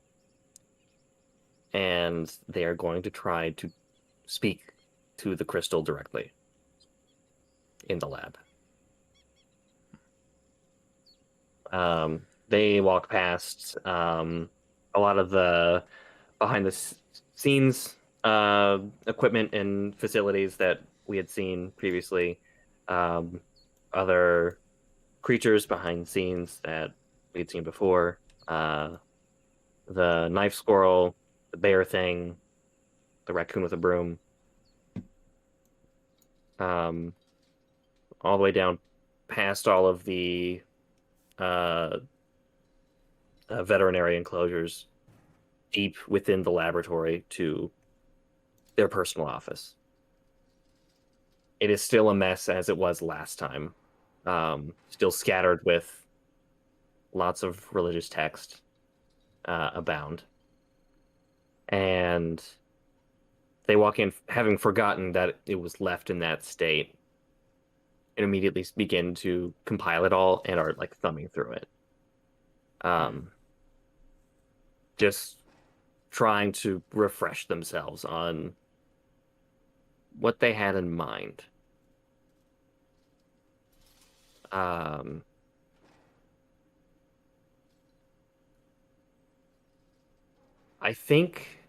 and they are going to try to speak to the crystal directly in the lab. They walk past a lot of the behind the scenes equipment and facilities that we had seen previously. Other creatures behind the scenes that we had seen before. The knife squirrel, the bear thing, the raccoon with a broom. All the way down past all of the veterinary enclosures deep within the laboratory to their personal office. It is still a mess as it was last time. Still scattered with lots of religious text abound. And they walk in having forgotten that it was left in that state and immediately begin to compile it all and are like thumbing through it. Just trying to refresh themselves on what they had in mind. I think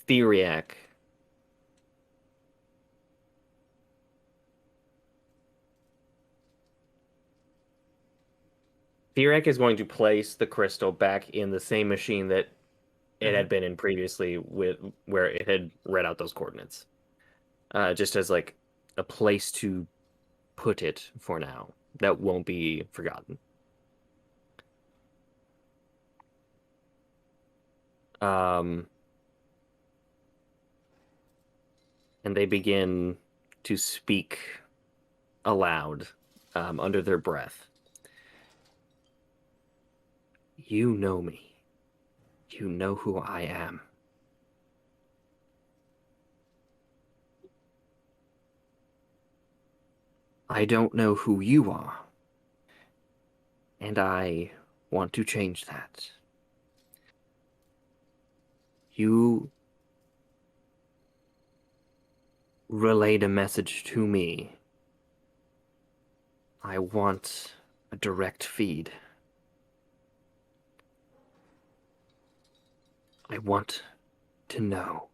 Theriac is going to place the crystal back in the same machine that it had been in previously, with where it had read out those coordinates, just as like a place to put it for now that won't be forgotten. And they begin to speak aloud under their breath. You know me. You know who I am. I don't know who you are. And I want to change that. You relayed a message to me. I want a direct feed. I want to know.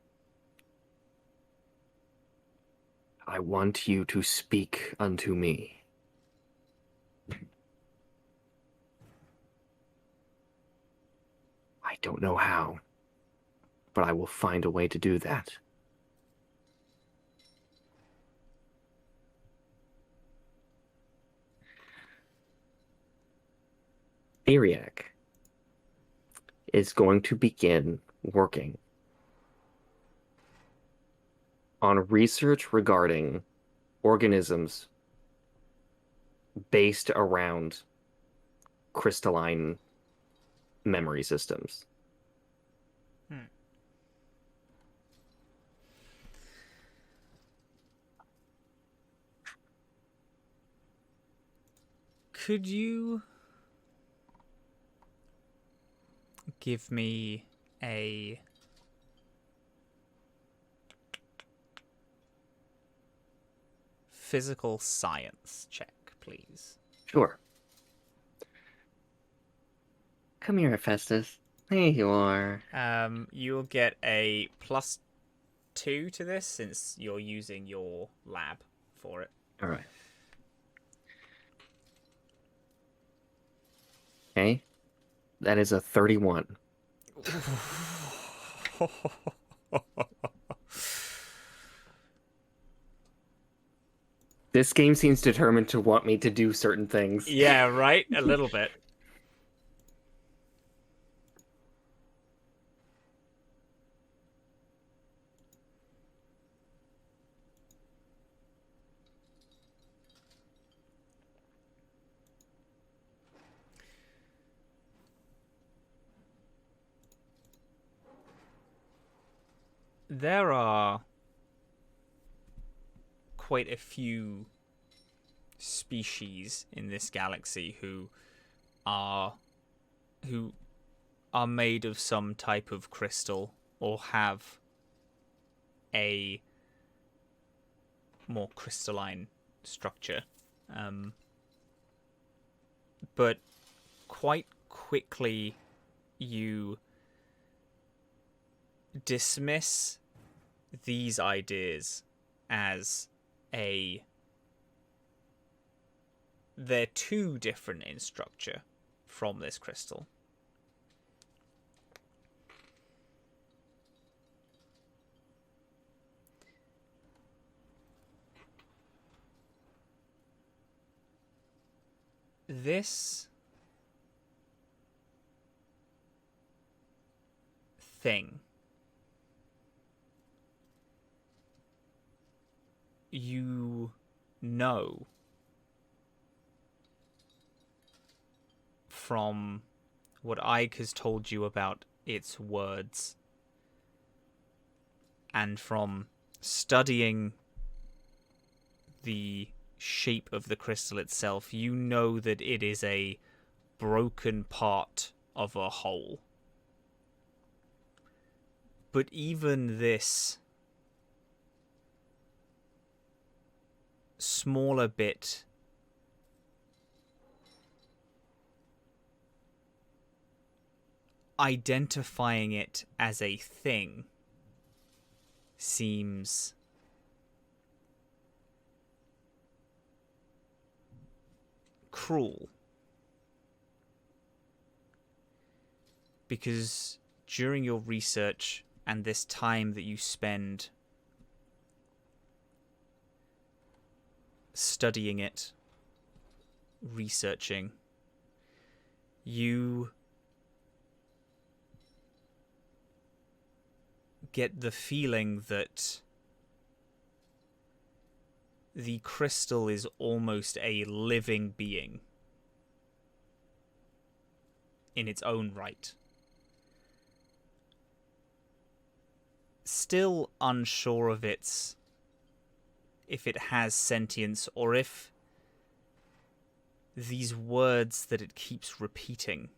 I want you to speak unto me. I don't know how, but I will find a way to do that. Theriac is going to begin working on research regarding organisms based around crystalline memory systems. Could you give me a physical science check, please. Sure. Come here, Festus. There you are. You'll get a +2 to this since you're using your lab for it. All right. Okay. That is a 31. This game seems determined to want me to do certain things. Yeah, right? A little bit. There are quite a few species in this galaxy who are made of some type of crystal or have a more crystalline structure. But quite quickly you dismiss these ideas as they're too different in structure from this crystal. This thing, you know from what Ike has told you about its words and from studying the shape of the crystal itself, you know that it is a broken part of a whole. But even this smaller bit identifying it as a thing seems cruel, because during your research and this time that you spend studying it, researching, you get the feeling that the crystal is almost a living being in its own right. Still unsure of if it has sentience, or if these words that it keeps repeating,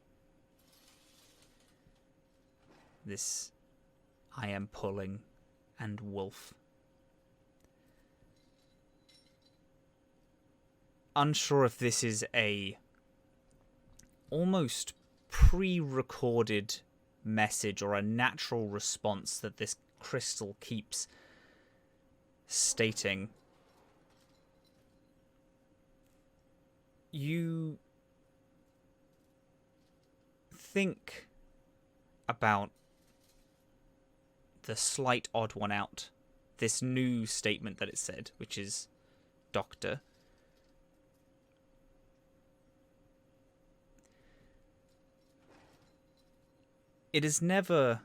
this I am pulling and wolf, unsure if this is a almost pre-recorded message or a natural response that this crystal keeps stating. You think about the slight odd one out, this new statement that it said, which is Doctor. It is never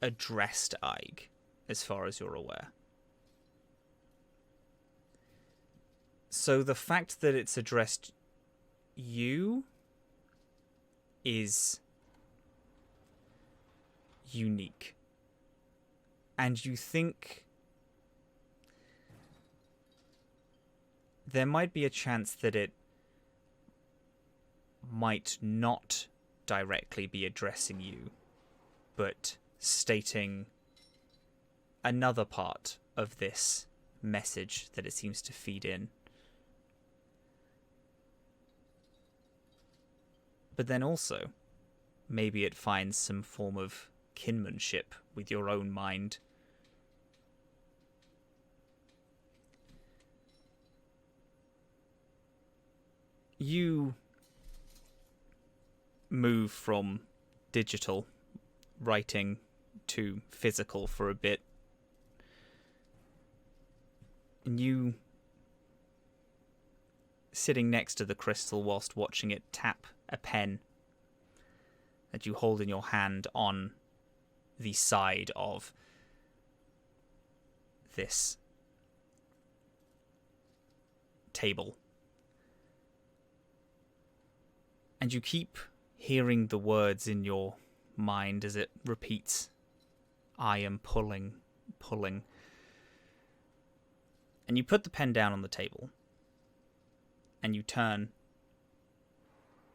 addressed Ike, as far as you're aware. So the fact that it's addressed you is unique. And you think there might be a chance that it might not directly be addressing you, but stating another part of this message that it seems to feed in. But then also, maybe it finds some form of kinship with your own mind. You move from digital writing to physical for a bit. And you, sitting next to the crystal whilst watching it tap a pen that you hold in your hand on the side of this table. And you keep hearing the words in your mind as it repeats, I am pulling, pulling. And you put the pen down on the table. And you turn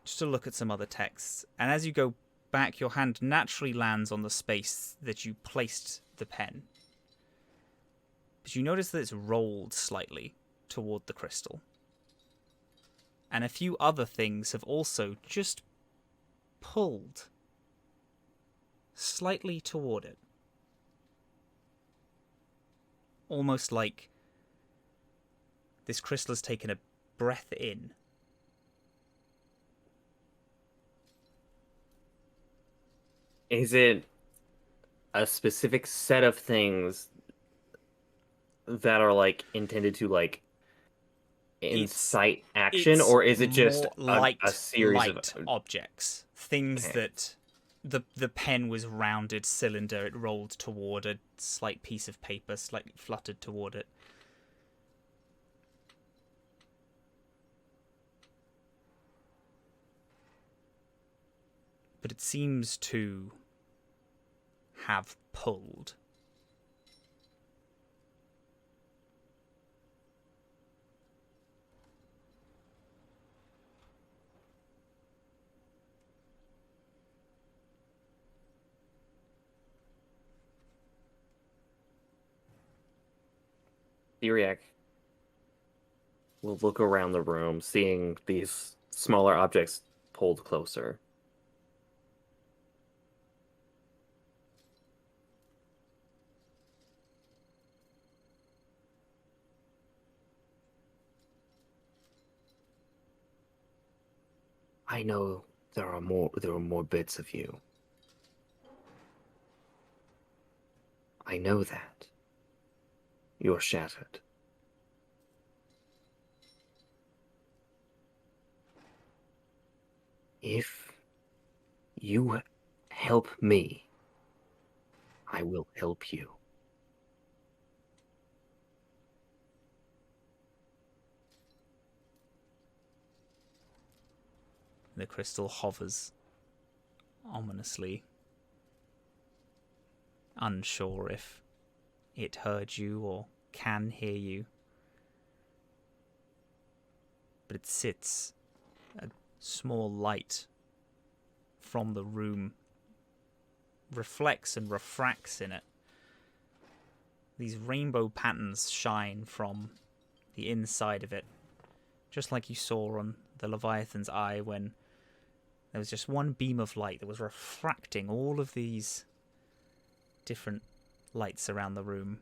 just to look at some other texts. And as you go back, your hand naturally lands on the space that you placed the pen. But you notice that it's rolled slightly toward the crystal. And a few other things have also just pulled slightly toward it. Almost like this crystal has taken a breath in. Is it a specific set of things that are like intended to like incite action, or is it just a series of objects? Things that the pen was rounded cylinder, it rolled toward a slight piece of paper, slightly fluttered toward it. But it seems to have pulled. Theriac will look around the room, seeing these smaller objects pulled closer. I know there are more bits of you. I know that. You're shattered. If you help me, I will help you. The crystal hovers ominously, unsure if it heard you or can hear you. But it sits, a small light from the room reflects and refracts in it. These rainbow patterns shine from the inside of it, just like you saw on the Leviathan's eye when there was just one beam of light that was refracting all of these different lights around the room.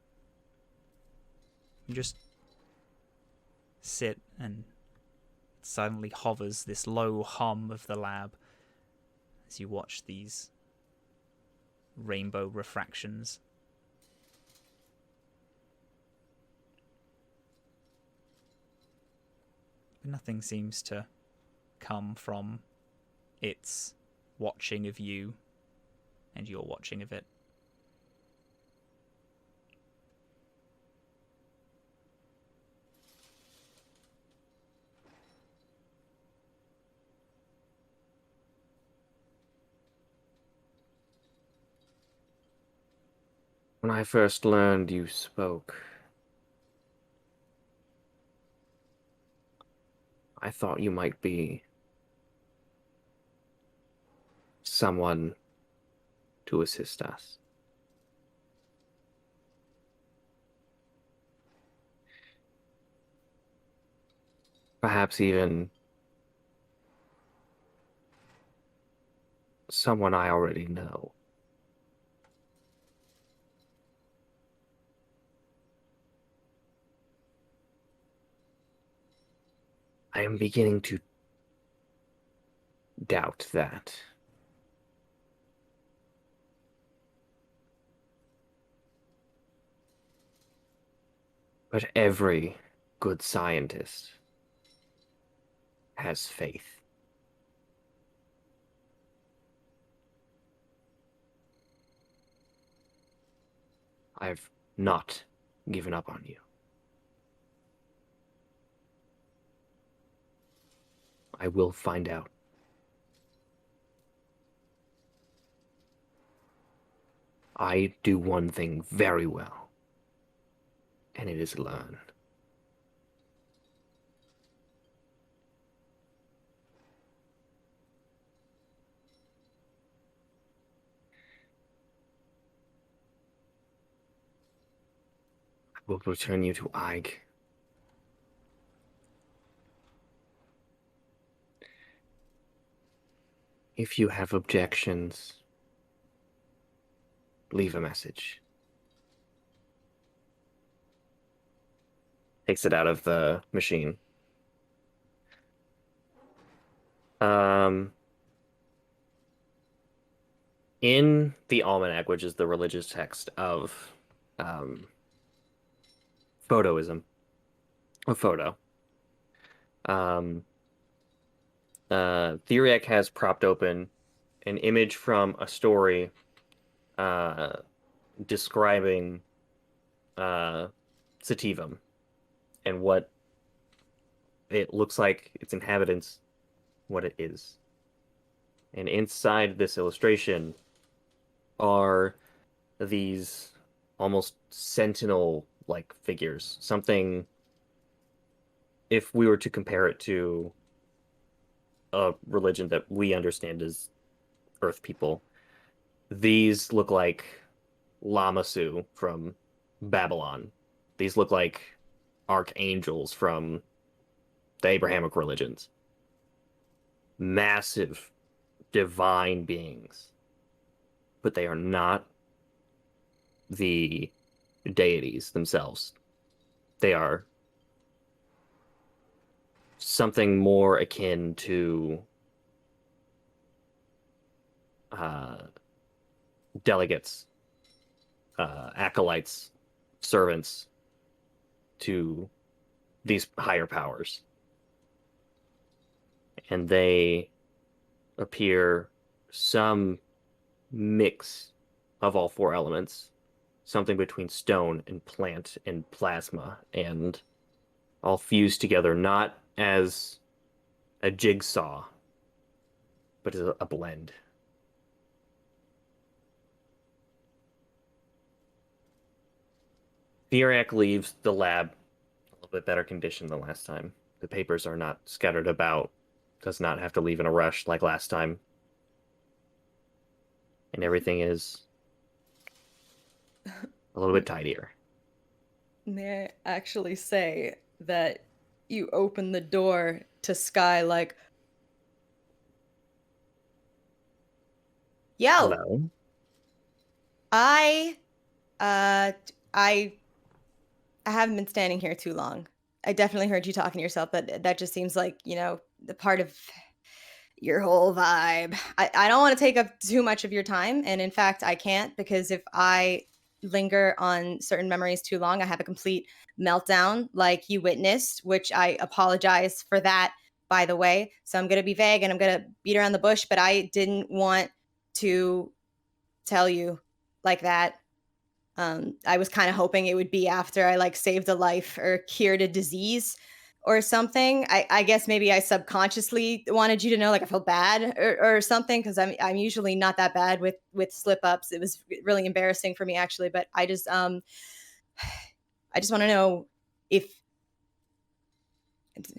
You just sit and it silently hovers, this low hum of the lab, as you watch these rainbow refractions. But nothing seems to come from its watching of you and your watching of it. When I first learned you spoke, I thought you might be someone to assist us. Perhaps even someone I already know. I am beginning to doubt that. But every good scientist has faith. I've not given up on you. I will find out. I do one thing very well, and it is learn. I will return you to Ike. If you have objections, leave a message. Takes it out of the machine. In the almanac, which is the religious text of photoism, a photo, Theriac has propped open an image from a story describing Sativum and what it looks like, its inhabitants, what it is. And inside this illustration are these almost sentinel-like figures. Something, if we were to compare it to a religion that we understand as Earth people, these look like Lamassu from Babylon. These look like archangels from the Abrahamic religions. Massive, divine beings. But they are not the deities themselves. They are something more akin to delegates, acolytes, servants to these higher powers. And they appear some mix of all four elements, something between stone and plant and plasma, and all fused together, not as a jigsaw, but as a blend. Theriac leaves the lab a little bit better condition than last time. The papers are not scattered about, does not have to leave in a rush like last time. And everything is a little bit tidier. May I actually say that you open the door to Skye like, Yo, Hello? I haven't been standing here too long. I definitely heard you talking to yourself, but that just seems like, the part of your whole vibe. I don't want to take up too much of your time, and in fact, I can't, because if I linger on certain memories too long, I have a complete meltdown like you witnessed, which I apologize for that, by the way. So I'm going to be vague and I'm going to beat around the bush, but I didn't want to tell you like that. I was kind of hoping it would be after I saved a life or cured a disease or something. I guess maybe I subconsciously wanted you to know, I felt bad or something, because I'm usually not that bad with slip ups. It was really embarrassing for me, actually, but I just want to know if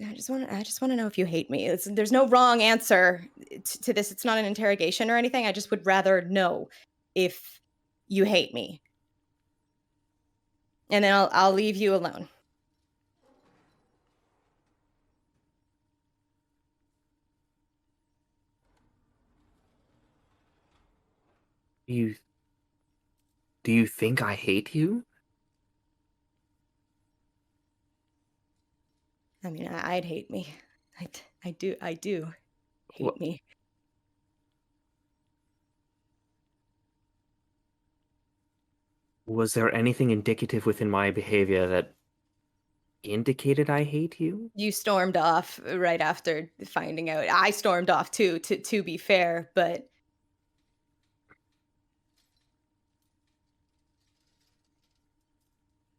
I just want to know if you hate me. There's no wrong answer to this. It's not an interrogation or anything. I just would rather know if you hate me. And then I'll leave you alone. Do you think I hate you? I mean, I'd hate me. I do hate What? me. Was there anything indicative within my behavior that indicated I hate you? You stormed off right after finding out. I stormed off too, to be fair, but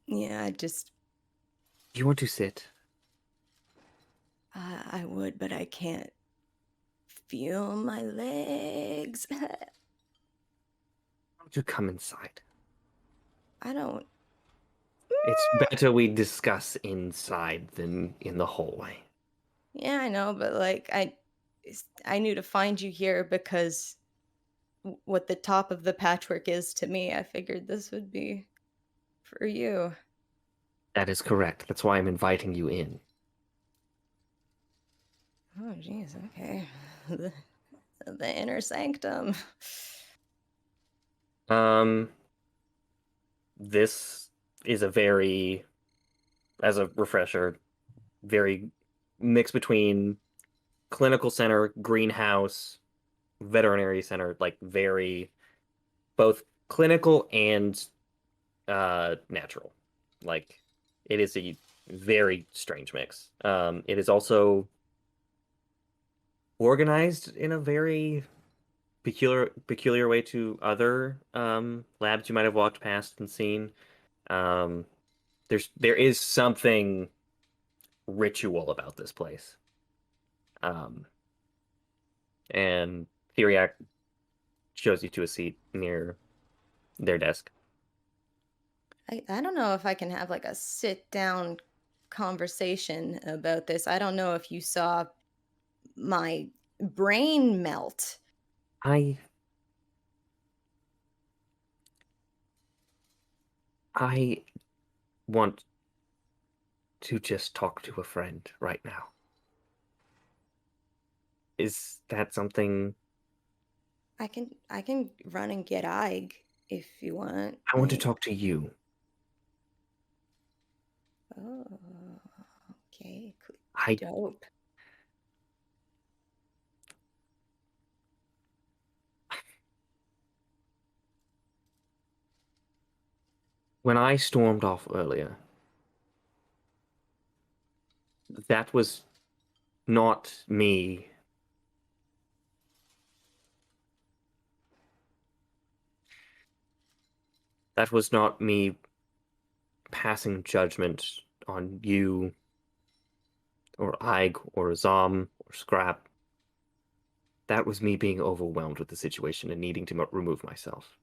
yeah, You want to sit? I would, but I can't feel my legs. Why don't you come inside? I don't. It's better we discuss inside than in the hallway. Yeah, I know, but like I knew to find you here because what the top of the patchwork is to me, I figured this would be for you. That is correct. That's why I'm inviting you in. Oh, jeez, okay. The inner sanctum. This is a very, as a refresher, very mix between clinical center, greenhouse, veterinary center, like very both clinical and natural. Like it is a very strange mix. It is also organized in a very peculiar way to other labs you might have walked past and seen. There is something ritual about this place. And Theriac shows you to a seat near their desk. I don't know if I can have like a sit down conversation about this. I don't know if you saw my brain melt. I want to just talk to a friend right now. Is that something? I can run and get Ig if you want. I want to talk to you. Oh, okay. I Dope. When I stormed off earlier, that was not me. That was not me passing judgment on you, or Ig, or Azhaam, or Scrap. That was me being overwhelmed with the situation and needing to remove myself.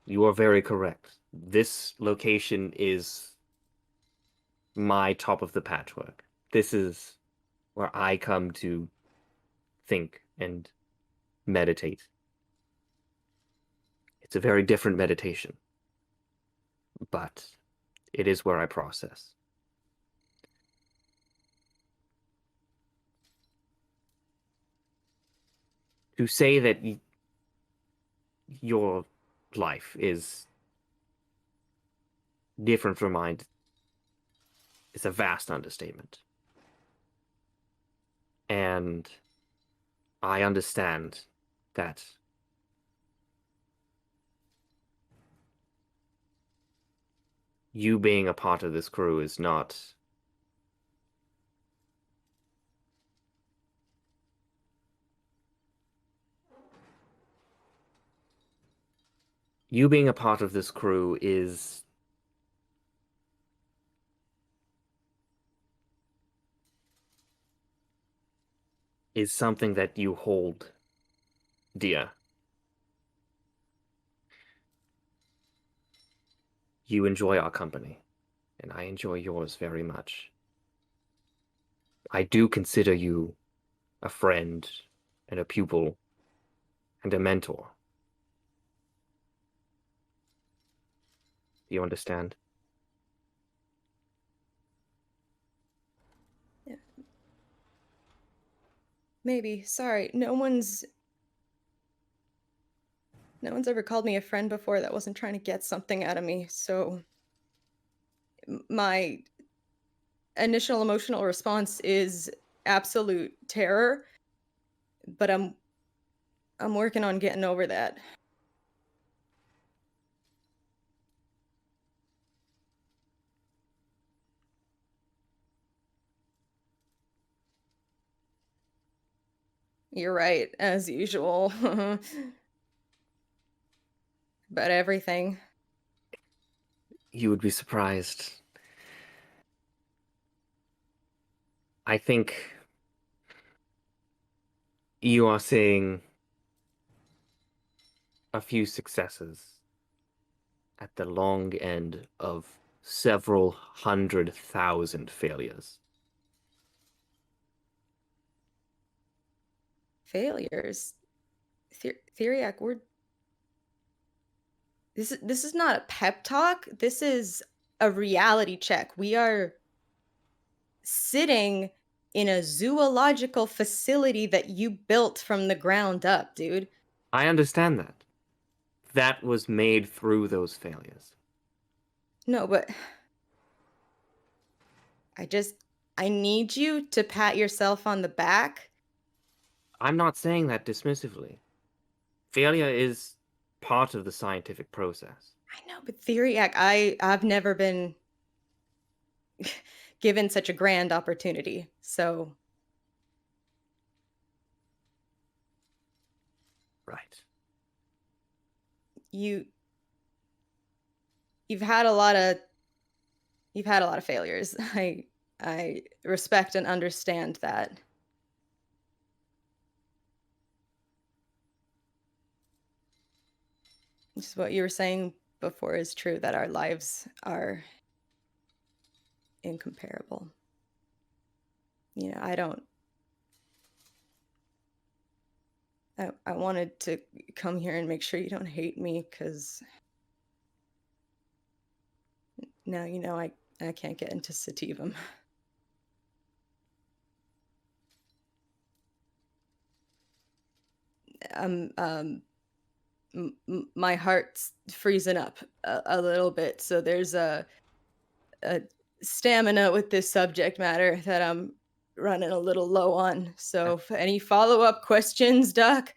You are very correct. This location is my top of the patchwork. This is where I come to think and meditate. It's a very different meditation, but it is where I process. To say that your life is different from mine is a vast understatement. And I understand that you being a part of this crew is not you being a part of this crew is something that you hold dear. You enjoy our company, and I enjoy yours very much. I do consider you a friend and a pupil and a mentor. Do you understand? Yeah. Maybe. Sorry, no one's ever called me a friend before that wasn't trying to get something out of me, so my initial emotional response is absolute terror, but I'm working on getting over that. You're right, as usual. About everything. You would be surprised. I think you are seeing a few successes at the long end of several 100,000 failures. Failures. Theriac, this is not a pep talk. This is a reality check. We are sitting in a zoological facility that you built from the ground up, dude. I understand that. That was made through those failures. No, but I need you to pat yourself on the back. I'm not saying that dismissively. Failure is part of the scientific process. I know, but Theriac, I've never been given such a grand opportunity. So Right. you've had a lot of failures. I respect and understand that. Just what you were saying before is true, that our lives are incomparable. You know, I wanted to come here and make sure you don't hate me, because now you know I can't get into Sativum. My heart's freezing up a little bit, so there's a stamina with this subject matter that I'm running a little low on. So any follow-up questions, Doc?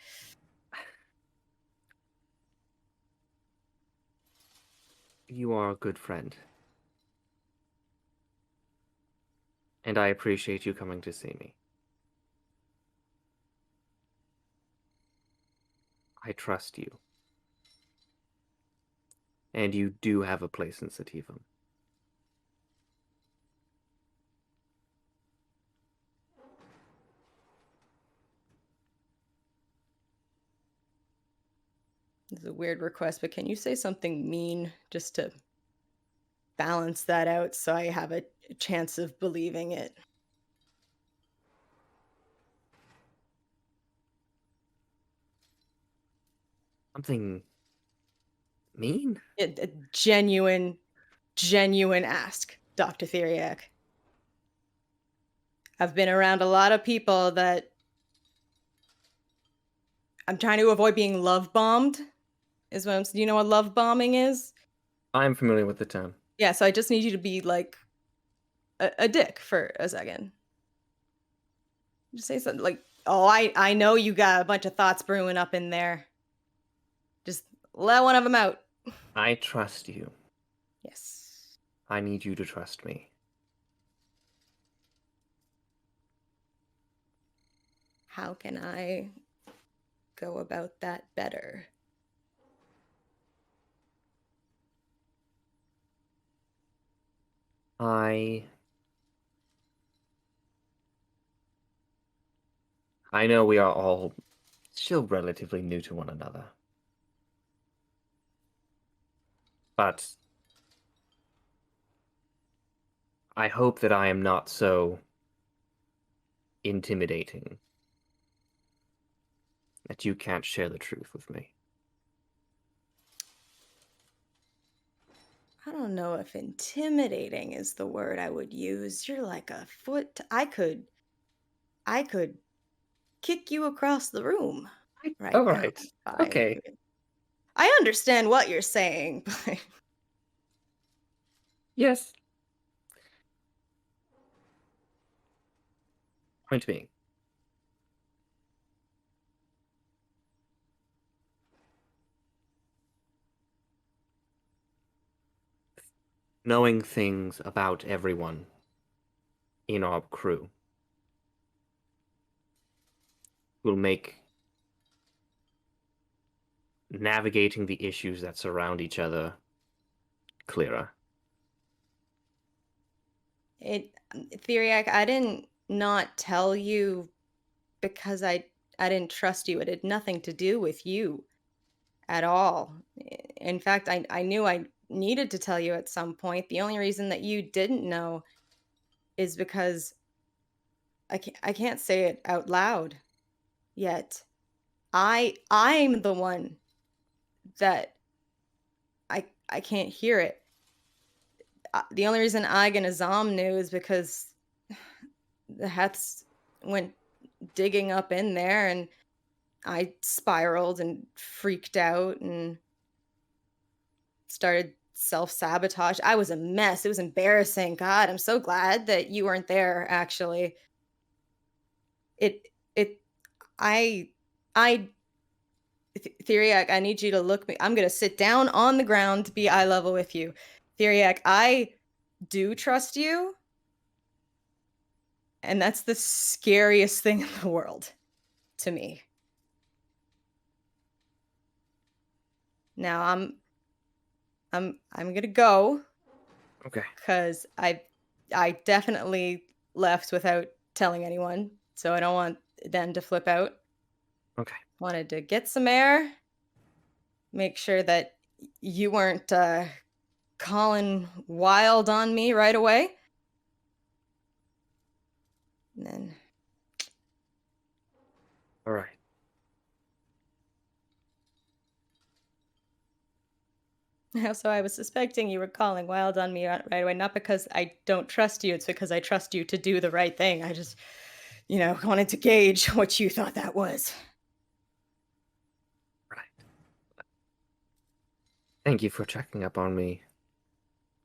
You are a good friend. And I appreciate you coming to see me. I trust you. And you do have a place in Sativum. This is a weird request, but can you say something mean just to balance that out so I have a chance of believing it? Something mean? A genuine ask, Dr. Theriac. I've been around a lot of people that I'm trying to avoid being love bombed. Is what do you know what love bombing is? I'm familiar with the term. Yeah, so I just need you to be like a dick for a second. Just say something like, "Oh, I know you got a bunch of thoughts brewing up in there. Just let one of them out." I trust you. Yes. I need you to trust me. How can I go about that better? I know we are all still relatively new to one another. But I hope that I am not so intimidating that you can't share the truth with me. I don't know if intimidating is the word I would use. You're like a foot. I could kick you across the room right All now. right. I Okay. I understand what you're saying, but Yes. Point being. Knowing things about everyone in our crew will make navigating the issues that surround each other clearer. Theriac, I didn't not tell you because I didn't trust you. It had nothing to do with you at all. In fact, I knew I needed to tell you at some point. The only reason that you didn't know is because I can't say it out loud yet. I'm the one that I can't hear it. The only reason Ig and Azhaam knew is because the Heths went digging up in there and I spiraled and freaked out and started self-sabotage. I was a mess. It was embarrassing. God, I'm so glad that you weren't there, actually. I Theriac, I need you to look me. I'm going to sit down on the ground to be eye level with you. Theriac, I do trust you. And that's the scariest thing in the world to me. Now I'm going to go. Okay. Cuz I definitely left without telling anyone. So I don't want them to flip out. Okay. Wanted to get some air. Make sure that you weren't calling wild on me right away. And then. All right. So I was suspecting you were calling wild on me right away, not because I don't trust you, it's because I trust you to do the right thing. I just, wanted to gauge what you thought that was. Right. Thank you for checking up on me.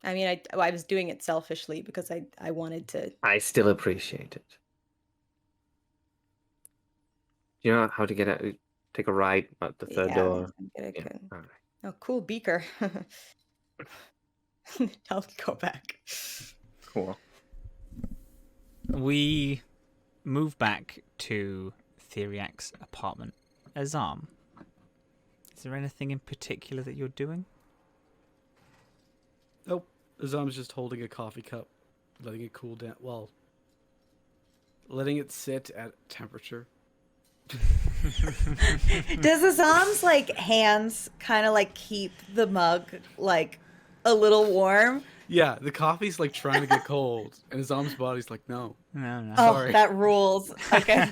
I mean, I was doing it selfishly because I wanted to. I still appreciate it. Do you know how to get out? Take a ride at the third door. Get a Yeah. good. All right. Oh, cool beaker. I'll go back. Cool. We move back to Theriac's apartment. Azhaam, is there anything in particular that you're doing? Nope. Azam's just holding a coffee cup, letting it cool down. Well, letting it sit at temperature. Does Azam's hands kind of keep the mug a little warm? Yeah, the coffee's trying to get cold, and Azam's body's like, no. No. Oh, Sorry. that rules. Okay.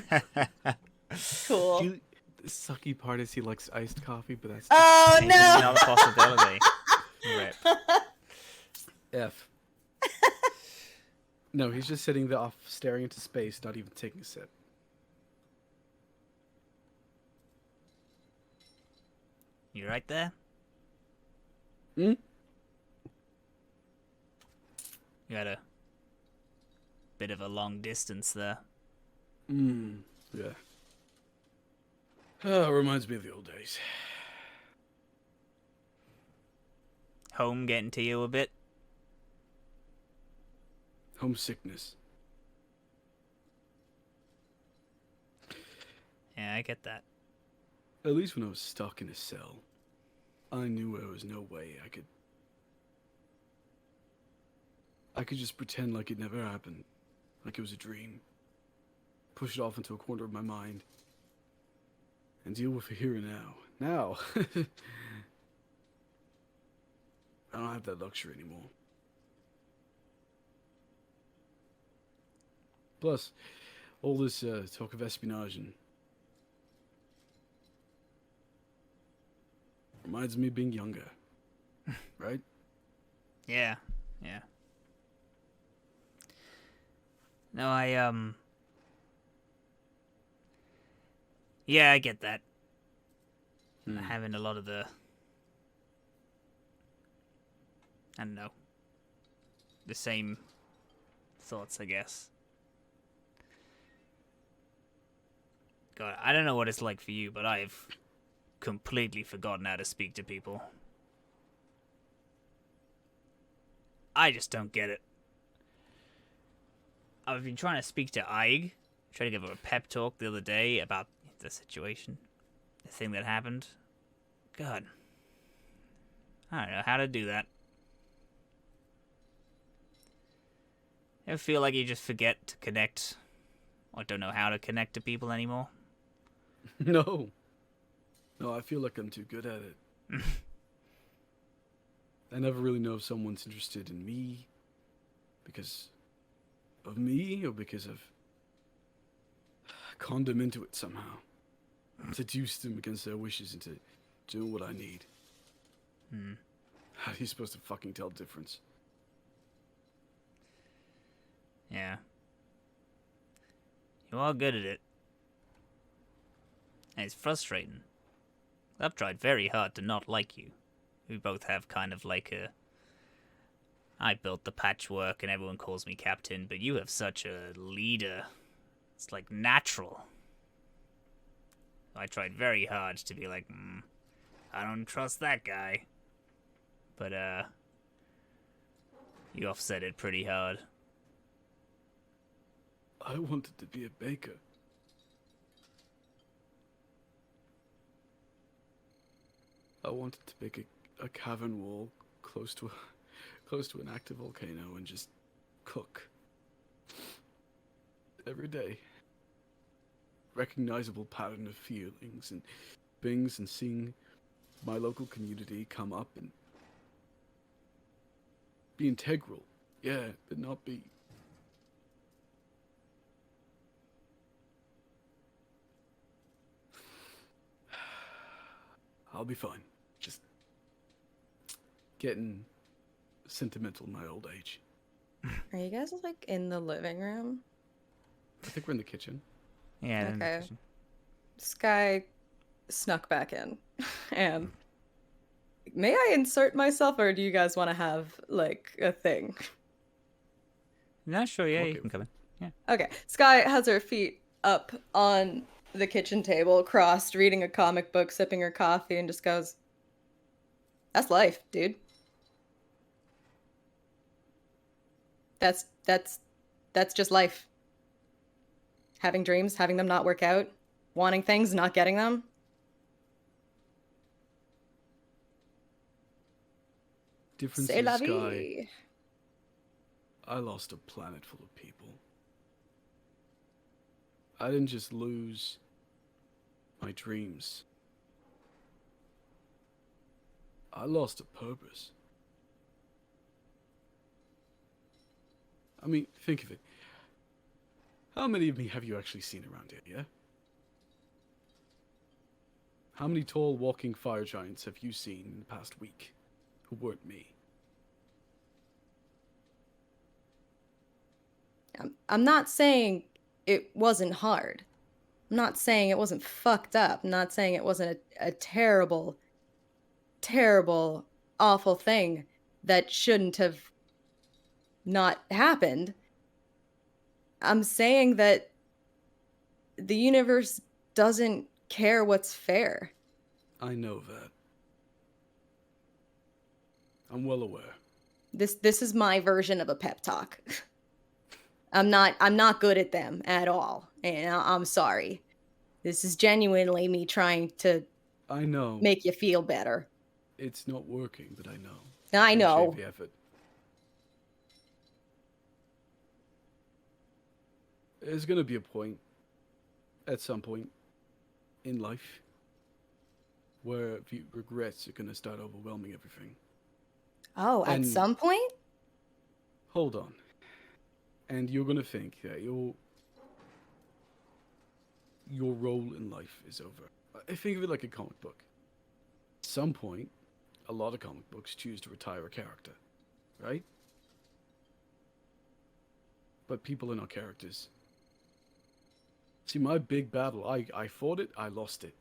Cool. The sucky part is he likes iced coffee, but that's Oh It's no! not a possibility. Rip. F. No, he's just sitting there off, staring into space, not even taking a sip. You right there? Hmm? You had a bit of a long distance there. Yeah. Oh, reminds me of the old days. Home getting to you a bit? Homesickness. Yeah, I get that. At least when I was stuck in a cell, I knew there was no way I could just pretend like it never happened, like it was a dream, push it off into a corner of my mind, and deal with the here and now. Now, I don't have that luxury anymore. Plus, all this talk of espionage and reminds me of being younger, right? Yeah. No, yeah, I get that. Having a lot of the, I don't know, the same thoughts, I guess. God, I don't know what it's like for you, but I've completely forgotten how to speak to people. I just don't get it. I've been trying to speak to Aig, trying to give her a pep talk the other day about the situation, the thing that happened. God, I don't know how to do that. Ever feel like you just forget to connect, or don't know how to connect to people anymore? No, I feel like I'm too good at it. I never really know if someone's interested in me because of me or because I've conned them into it somehow. Seduced them against their wishes into doing what I need. How are you supposed to fucking tell the difference? Yeah. You are good at it. And it's frustrating. I've tried very hard to not like you. We both have kind of like a... I built the patchwork and everyone calls me captain, but you have such a leader. It's like natural. I tried very hard to be like, I don't trust that guy. But, you offset it pretty hard. I wanted to be a baker. I wanted to make a cavern wall close to an active volcano and just cook. Every day. Recognizable pattern of feelings and things, and seeing my local community come up and be integral. Yeah, but not be... I'll be fine. Just getting sentimental in my old age. Are you guys like in the living room? I think we're in the kitchen. Yeah. Okay. Skye snuck back in. And may I insert myself, or do you guys want to have like a thing? No, sure, yeah, Okay. you can come in. Yeah. Okay. Skye has her feet up on the kitchen table, crossed, reading a comic book, sipping her coffee, and just goes, "That's life, dude. That's just life. Having dreams, having them not work out, wanting things, not getting them. Difference C'est in la Sky. vie." I lost a planet full of people. I didn't just lose my dreams. I lost a purpose. I mean, think of it. How many of me have you actually seen around here, yeah? How many tall walking fire giants have you seen in the past week who weren't me? I'm not saying it wasn't hard. I'm not saying it wasn't fucked up. I'm not saying it wasn't a terrible, terrible, awful thing that shouldn't have not happened. I'm saying that the universe doesn't care what's fair. I know that. I'm well aware. This is my version of a pep talk. I'm not good at them at all, and I'm sorry. This is genuinely me trying to I know. make you feel better. It's not working, but I know. I know. Appreciate the effort. There's gonna be a point, at some point, in life, where regrets are gonna start overwhelming everything. Oh, at And- some point? Hold on. And you're gonna think that your role in life is over. I think of it like a comic book. At some point, a lot of comic books choose to retire a character, right? But people are not characters. See, my big battle, I fought it, I lost it.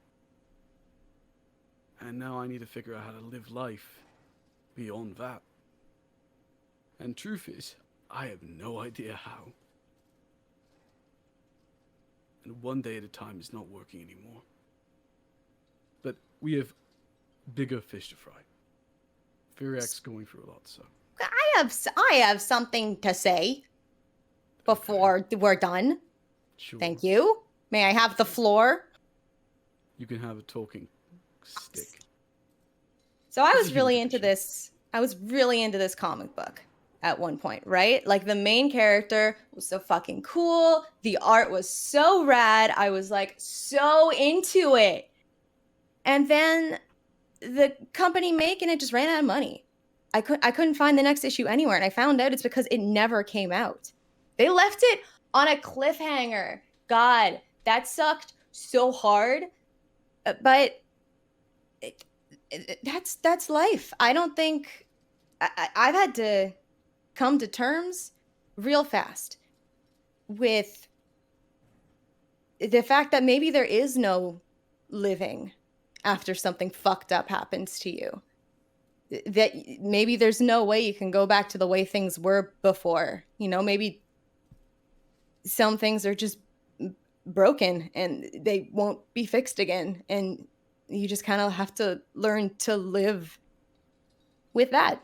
And now I need to figure out how to live life beyond that. And truth is, I have no idea how. And one day at a time is not working anymore. But we have bigger fish to fry. Theriac's going through a lot, so. I have something to say before we're done. Sure. Thank you. May I have the floor? You can have a talking stick. So I This was is really human into fiction. this. I was really into this comic book at one point, right? Like the main character was so fucking cool. The art was so rad. I was like so into it. And then the company making it just ran out of money. I couldn't find the next issue anywhere, and I found out it's because it never came out. They left it on a cliffhanger. God, that sucked so hard. But that's life. I don't think I've had to come to terms real fast with the fact that maybe there is no living after something fucked up happens to you. That maybe there's no way you can go back to the way things were before. You know, maybe some things are just broken and they won't be fixed again. And you just kind of have to learn to live with that.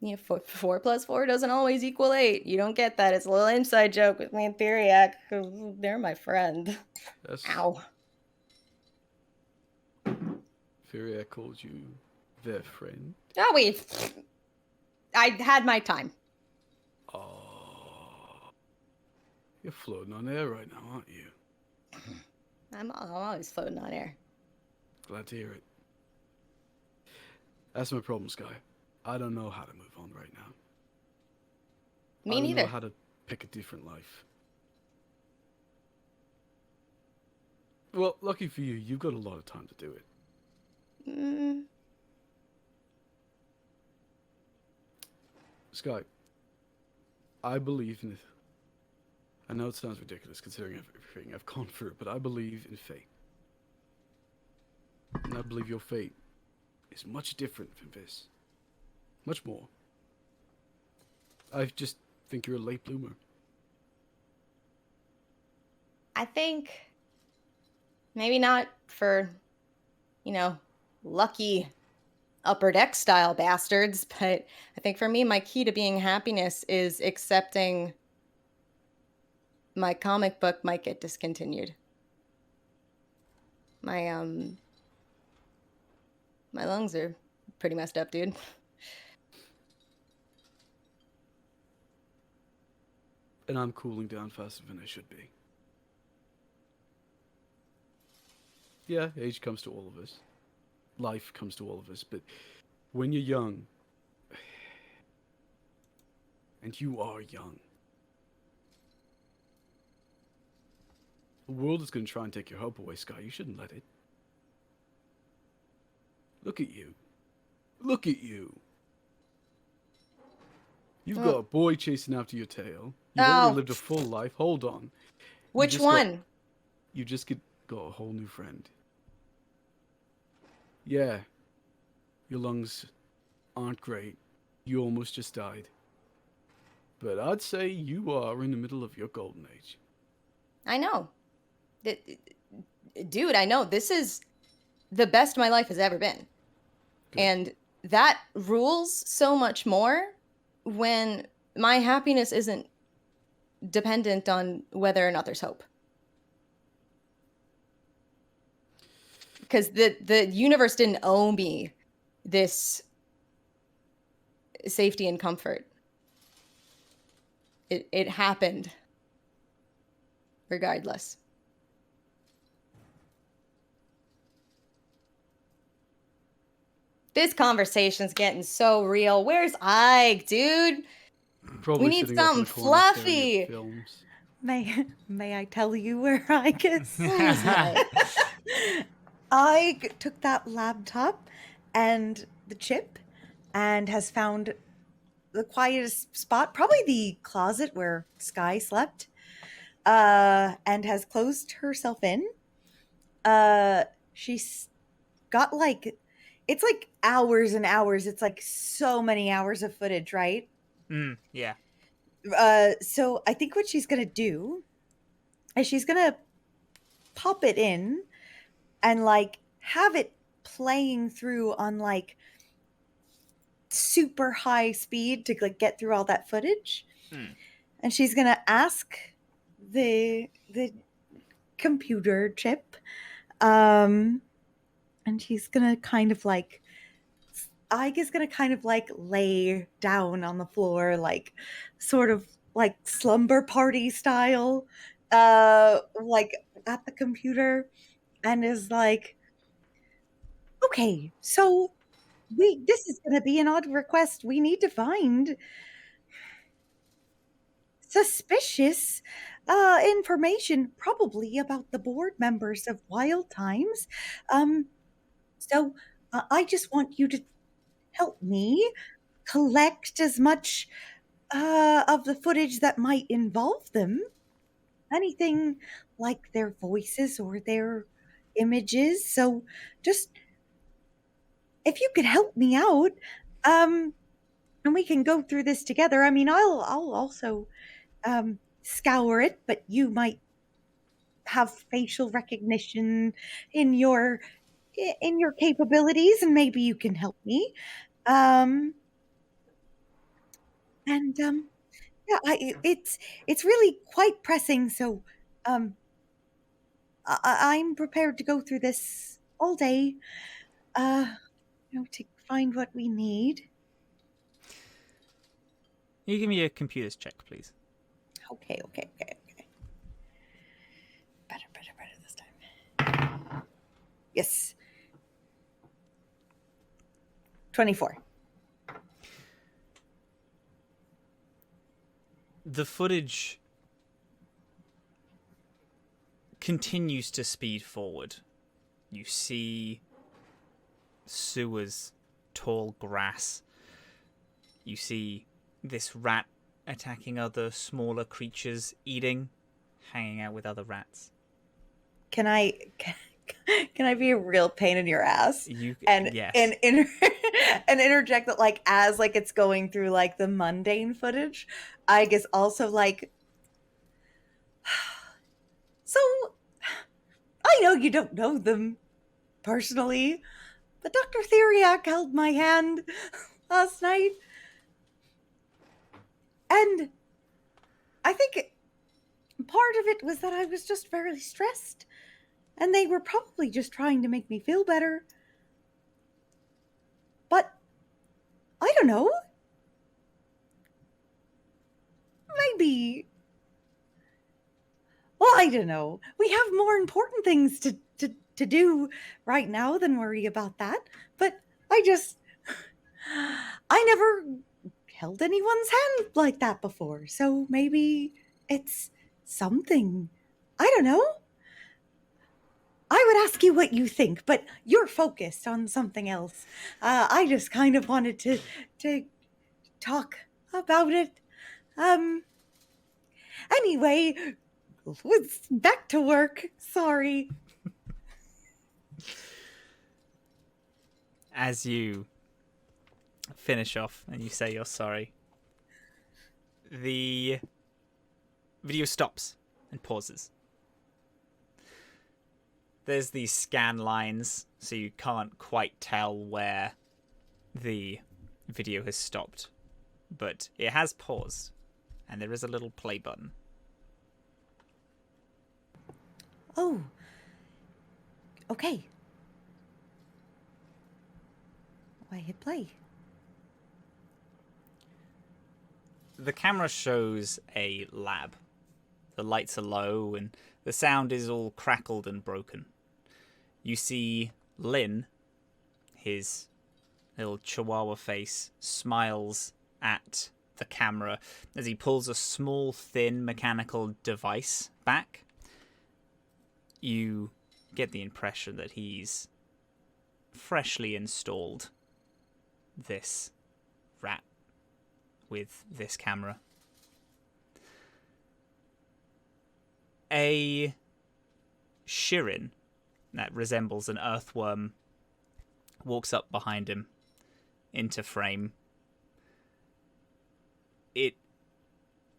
You know, 4 plus 4 doesn't always equal 8. You don't get that. It's a little inside joke with me and Theriac. They're my friend. That's Ow. Theriac calls you their friend. Oh, I had my time. Oh, you're floating on air right now, aren't you? I'm always floating on air. Glad to hear it. That's my problem, Skye. I don't know how to move on right now. Me I don't neither. know how to pick a different life. Well, lucky for you, you've got a lot of time to do it. Skye, I believe in it. I know it sounds ridiculous considering everything I've gone through, but I believe in fate. And I believe your fate is much different from this. Much more. I just think you're a late bloomer. I think maybe not for, you know, lucky upper deck style bastards, but I think for me, my key to being happiness is accepting my comic book might get discontinued. My lungs are pretty messed up, dude. And I'm cooling down faster than I should be. Yeah, age comes to all of us. Life comes to all of us, but when you're young, and you are young, the world is going to try and take your hope away, Skye. You shouldn't let it. Look at you. Look at you. You've got a boy chasing after your tail. You've already lived a full life. Hold on. Which one? You just got a whole new friend. Yeah. Your lungs aren't great. You almost just died. But I'd say you are in the middle of your golden age. I know. Dude, I know. This is the best my life has ever been. Good. And that rules so much more when my happiness isn't dependent on whether or not there's hope. Because the universe didn't owe me this safety and comfort. It happened regardless. This conversation's getting so real. Where's Ike, dude? Probably We need sitting up in something the corner staring at fluffy. films. May I tell you where I guess? Please, no. Took that laptop and the chip and has found the quietest spot, probably the closet where Skye slept, and has closed herself in. She's got like, it's like hours and hours. It's like so many hours of footage, right? Yeah. So I think what she's gonna do is she's gonna pop it in and like have it playing through on like super high speed to like get through all that footage. And she's gonna ask the computer chip, and she's gonna kind of like, Ike is gonna kind of like lay down on the floor, like sort of like slumber party style, like at the computer, and is like, okay, so this is gonna be an odd request. We need to find suspicious information, probably about the board members of Wild Times. So I just want you to help me collect as much of the footage that might involve them. Anything like their voices or their images. So just if you could help me out, and we can go through this together. I mean, I'll also scour it, but you might have facial recognition in your capabilities, and maybe you can help me. Yeah, it's really quite pressing. So, I'm prepared to go through this all day, to find what we need. You give me a computer's check, please. Okay. Better this time. Yes. 24. The footage continues to speed forward. You see sewers, tall grass. You see this rat attacking other smaller creatures, eating, hanging out with other rats. Can I be a real pain in your ass? Yes. and interject that like as like it's going through like the mundane footage, I guess also like, so I know you don't know them personally, but Dr. Theriac held my hand last night, and I think part of it was that I was just very stressed, and they were probably just trying to make me feel better. But I don't know. Maybe. Well, I don't know. We have more important things to do right now than worry about that. But I never held anyone's hand like that before. So maybe it's something. I don't know. I would ask you what you think, but you're focused on something else. I just kind of wanted to talk about it. Anyway, back to work. Sorry. As you finish off and you say you're sorry, the video stops and pauses. There's these scan lines, so you can't quite tell where the video has stopped. But it has paused, and there is a little play button. Oh. Okay. I hit play. The camera shows a lab. The lights are low, and the sound is all crackled and broken. You see Lynn, his little chihuahua face, smiles at the camera as he pulls a small, thin mechanical device back. You get the impression that he's freshly installed this rat with this camera. A Shirin that resembles an earthworm walks up behind him into frame.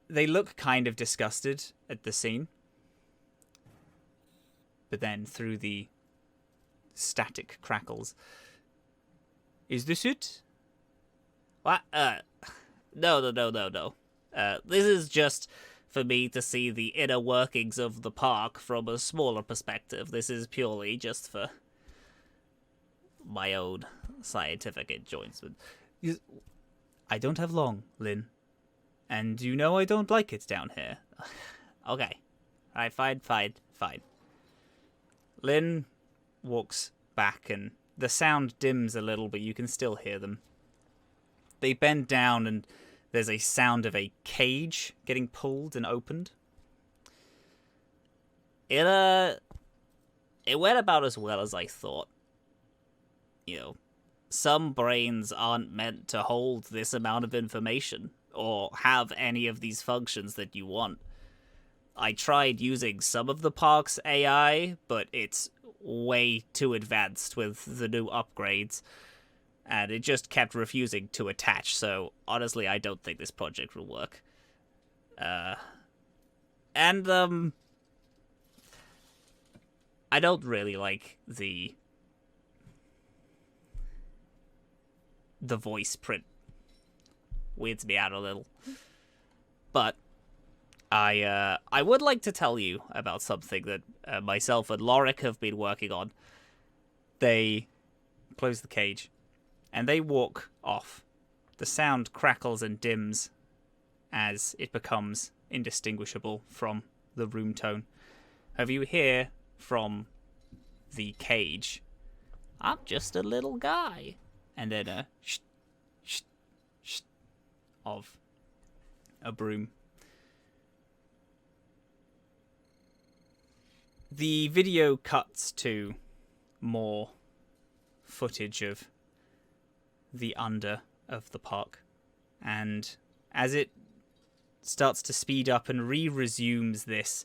They look kind of disgusted at the scene, but then through the static crackles, "Is this it?" What? No. This is just for me to see the inner workings of the park from a smaller perspective. This is purely just for my own scientific enjoyment. I don't have long, Lynn. And you know I don't like it down here. Okay. Alright, fine. Lynn walks back and the sound dims a little, but you can still hear them. They bend down and there's a sound of a cage getting pulled and opened. It went about as well as I thought. You know, some brains aren't meant to hold this amount of information or have any of these functions that you want. I tried using some of the park's AI, but it's way too advanced with the new upgrades, and it just kept refusing to attach, so honestly I don't think this project will work. I don't really like the voice print. Weirds me out a little. But I would like to tell you about something that myself and Lorik have been working on. They close the cage and they walk off. The sound crackles and dims as it becomes indistinguishable from the room tone. Have you hear from the cage, "I'm just a little guy." and then a shh of a broom. The video cuts to more footage of the under of the park, and as it starts to speed up and resumes this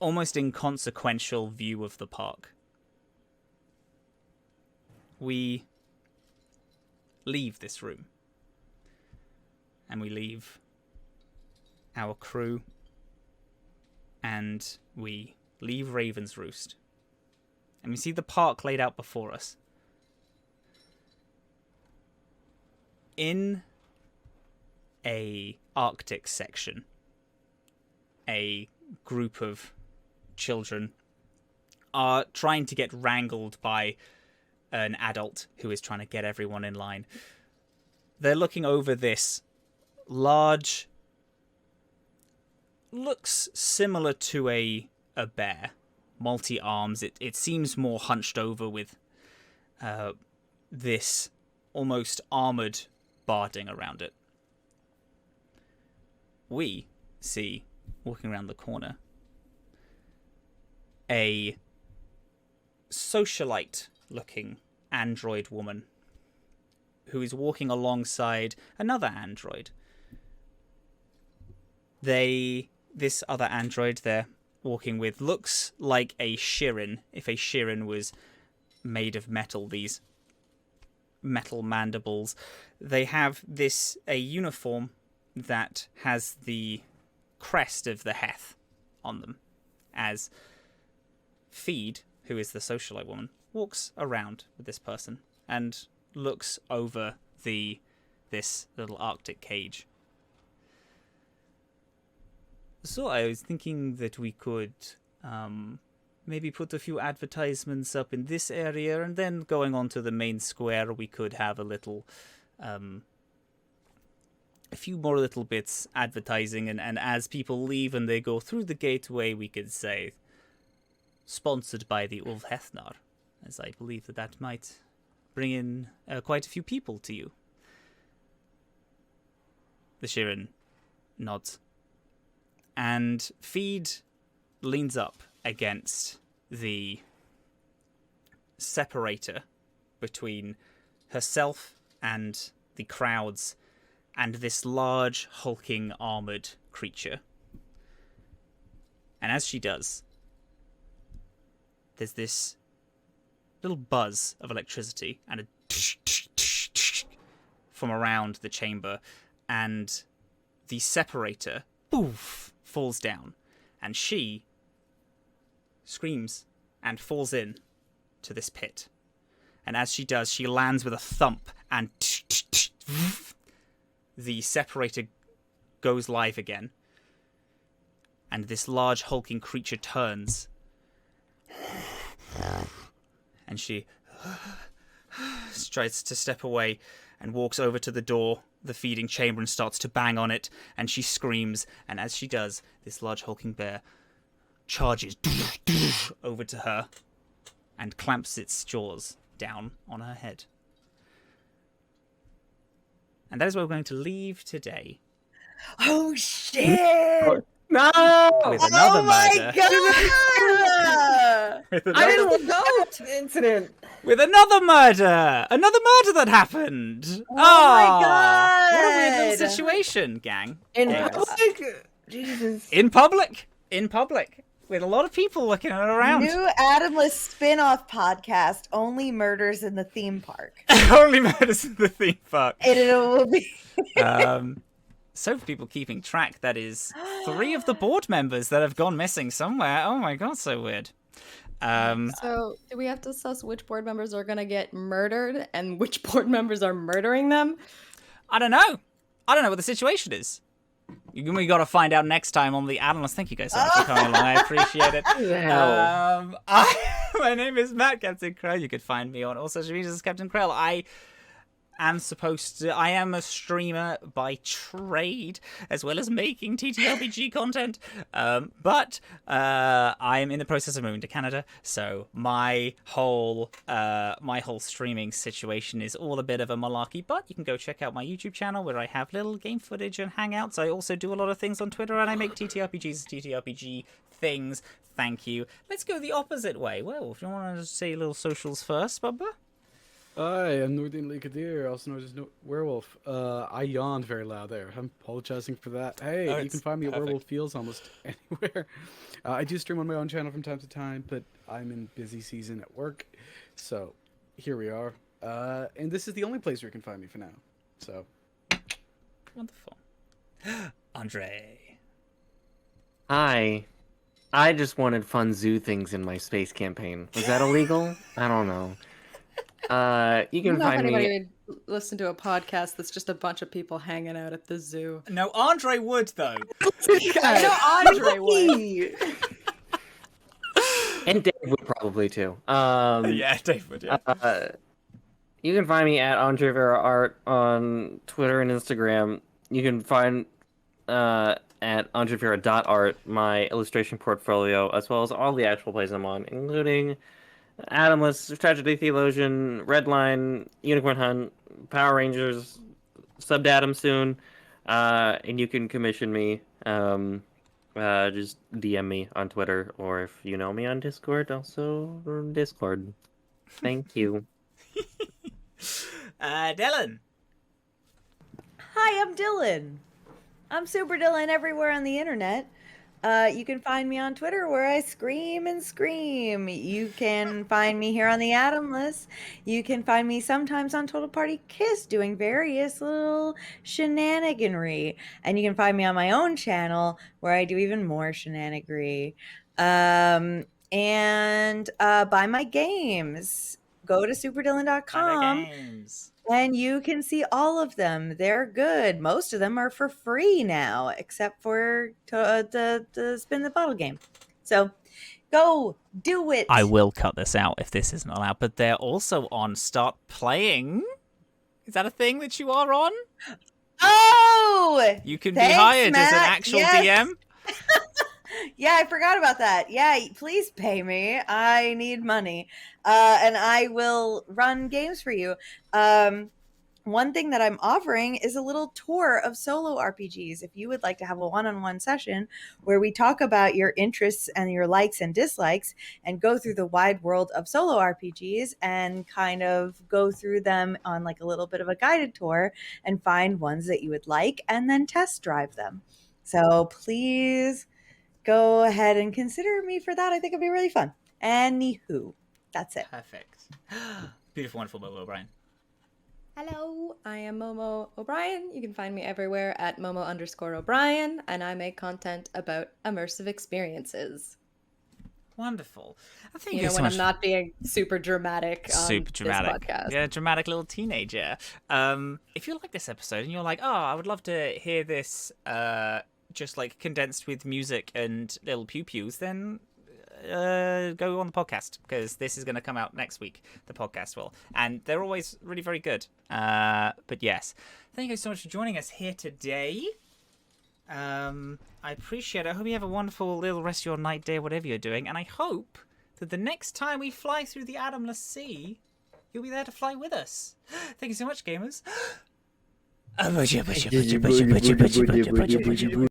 almost inconsequential view of the park, we leave this room. And we leave our crew. And we leave Raven's Roost. And we see the park laid out before us. In a Arctic section, a group of children are trying to get wrangled by an adult who is trying to get everyone in line. They're looking over this large, looks similar to a bear, multi-arms. It seems more hunched over with this almost armored barding around it. We see, walking around the corner, a socialite-looking android woman who is walking alongside another android. This other android they're walking with looks like a Shirin, if a Shirin was made of metal, these metal mandibles. They have a uniform that has the crest of the Heth on them, as Feed, who is the socialite woman, walks around with this person and looks over this little Arctic cage. So I was thinking that we could maybe put a few advertisements up in this area, and then going on to the main square we could have a few more little bits advertising, and as people leave and they go through the gateway, we could say sponsored by the Ulf Hethnar, as I believe that might bring in quite a few people to you. The Shirin nods. And Feed leans up against the separator between herself and the crowds and this large, hulking, armored creature. And as she does, there's this little buzz of electricity and a from around the chamber, and the separator, poof, falls down, and she screams and falls in to this pit. And as she does, she lands with a thump, and the separator goes live again, and this large hulking creature turns, and she tries to step away and walks over to the door, the feeding chamber, and starts to bang on it, and she screams, and as she does, this large hulking bear charges over to her and clamps its jaws down on her head. And that is where we're going to leave today. Oh shit! No! With another murder. God! I didn't know that incident. With another murder! Another murder that happened! Oh my God! What a weird little situation, gang. In Yes. public? Jesus. In public! In public. With a lot of people looking around. New Atomless spin-off podcast, Only Murders in the Theme Park. Only murders in the theme park. And it will be... So for people keeping track, that is 3 of the board members that have gone missing somewhere. Oh my god, so weird. So, do we have to suss which board members are going to get murdered and which board members are murdering them? I don't know. I don't know what the situation is. We got to find out next time on the Atomless. Thank you guys so much for coming along. I appreciate it. My name is Matt, Captain Krell. You could find me on all social medias as Captain Krell. I am a streamer by trade, as well as making TTRPG content. But I am in the process of moving to Canada, so my whole streaming situation is all a bit of a malarkey. But you can go check out my YouTube channel where I have little game footage and hangouts. I also do a lot of things on Twitter, and I make TTRPGs, TTRPG things. Thank you. Let's go the opposite way. Well, if you want to say little socials first, Bubba. Hi, I'm Nordin Lee Kadir, also known as Werewolf. I yawned very loud there. I'm apologizing for that. Hey, you can find me at Werewolf Feels almost anywhere. I do stream on my own channel from time to time, but I'm in busy season at work, so here we are. And this is the only place where you can find me for now. So, Wonderful. Andre. Hi. I just wanted fun zoo things in my space campaign. Was that illegal? I don't know. You can find me. Anybody would listen to a podcast that's just a bunch of people hanging out at the zoo. No, Andre would though. I know Andre would. And Dave would probably too. Yeah, Dave would. Yeah. You can find me at Andre Vera Art on Twitter and Instagram. You can find at andrevera.art my illustration portfolio, as well as all the actual plays I'm on, including Atomless, Tragedy Theologian, Redline, Unicorn Hunt, Power Rangers, subbed to Atom soon, and you can commission me. Just DM me on Twitter, or if you know me on Discord, also Discord. Thank you. Dylan. Hi, I'm Dylan. I'm Super Dylan everywhere on the internet. You can find me on Twitter where I scream and scream. You can find me here on the Atomless. You can find me sometimes on Total Party Kiss doing various little shenaniganry. And you can find me on my own channel where I do even more shenaniganry. And buy my games. Go to superdillon.com. And you can see all of them. They're good. Most of them are for free now, except for the spin the bottle game. So go do it. I will cut this out if this isn't allowed, but they're also on Start Playing. Is that a thing that you are on? Oh! You can be Thanks, hired Matt. as an actual Yes. DM? Yeah, I forgot about that. Yeah, please pay me. I need money. And I will run games for you. one thing that I'm offering is a little tour of solo RPGs. If you would like to have a one-on-one session where we talk about your interests and your likes and dislikes and go through the wide world of solo RPGs and kind of go through them on like a little bit of a guided tour and find ones that you would like and then test drive them. So please go ahead and consider me for that. I think it'd be really fun. Anywho, that's it. Perfect. Beautiful, wonderful Momo O'Brien. Hello, I am Momo O'Brien. You can find me everywhere at Momo_O'Brien, and I make content about immersive experiences. Wonderful. I think You know, when I'm not being super dramatic on super dramatic. this podcast. Yeah, dramatic little teenager. If you like this episode and you're like, oh, I would love to hear this just like condensed with music and little pew-pews, then go on the podcast, because this is going to come out next week, the podcast will, and they're always really very good. But yes, thank you so much for joining us here today. I appreciate it. I hope you have a wonderful little rest of your night, day, whatever you're doing, and I hope that the next time we fly through the Atomless Sea, you'll be there to fly with us. Thank you so much, gamers.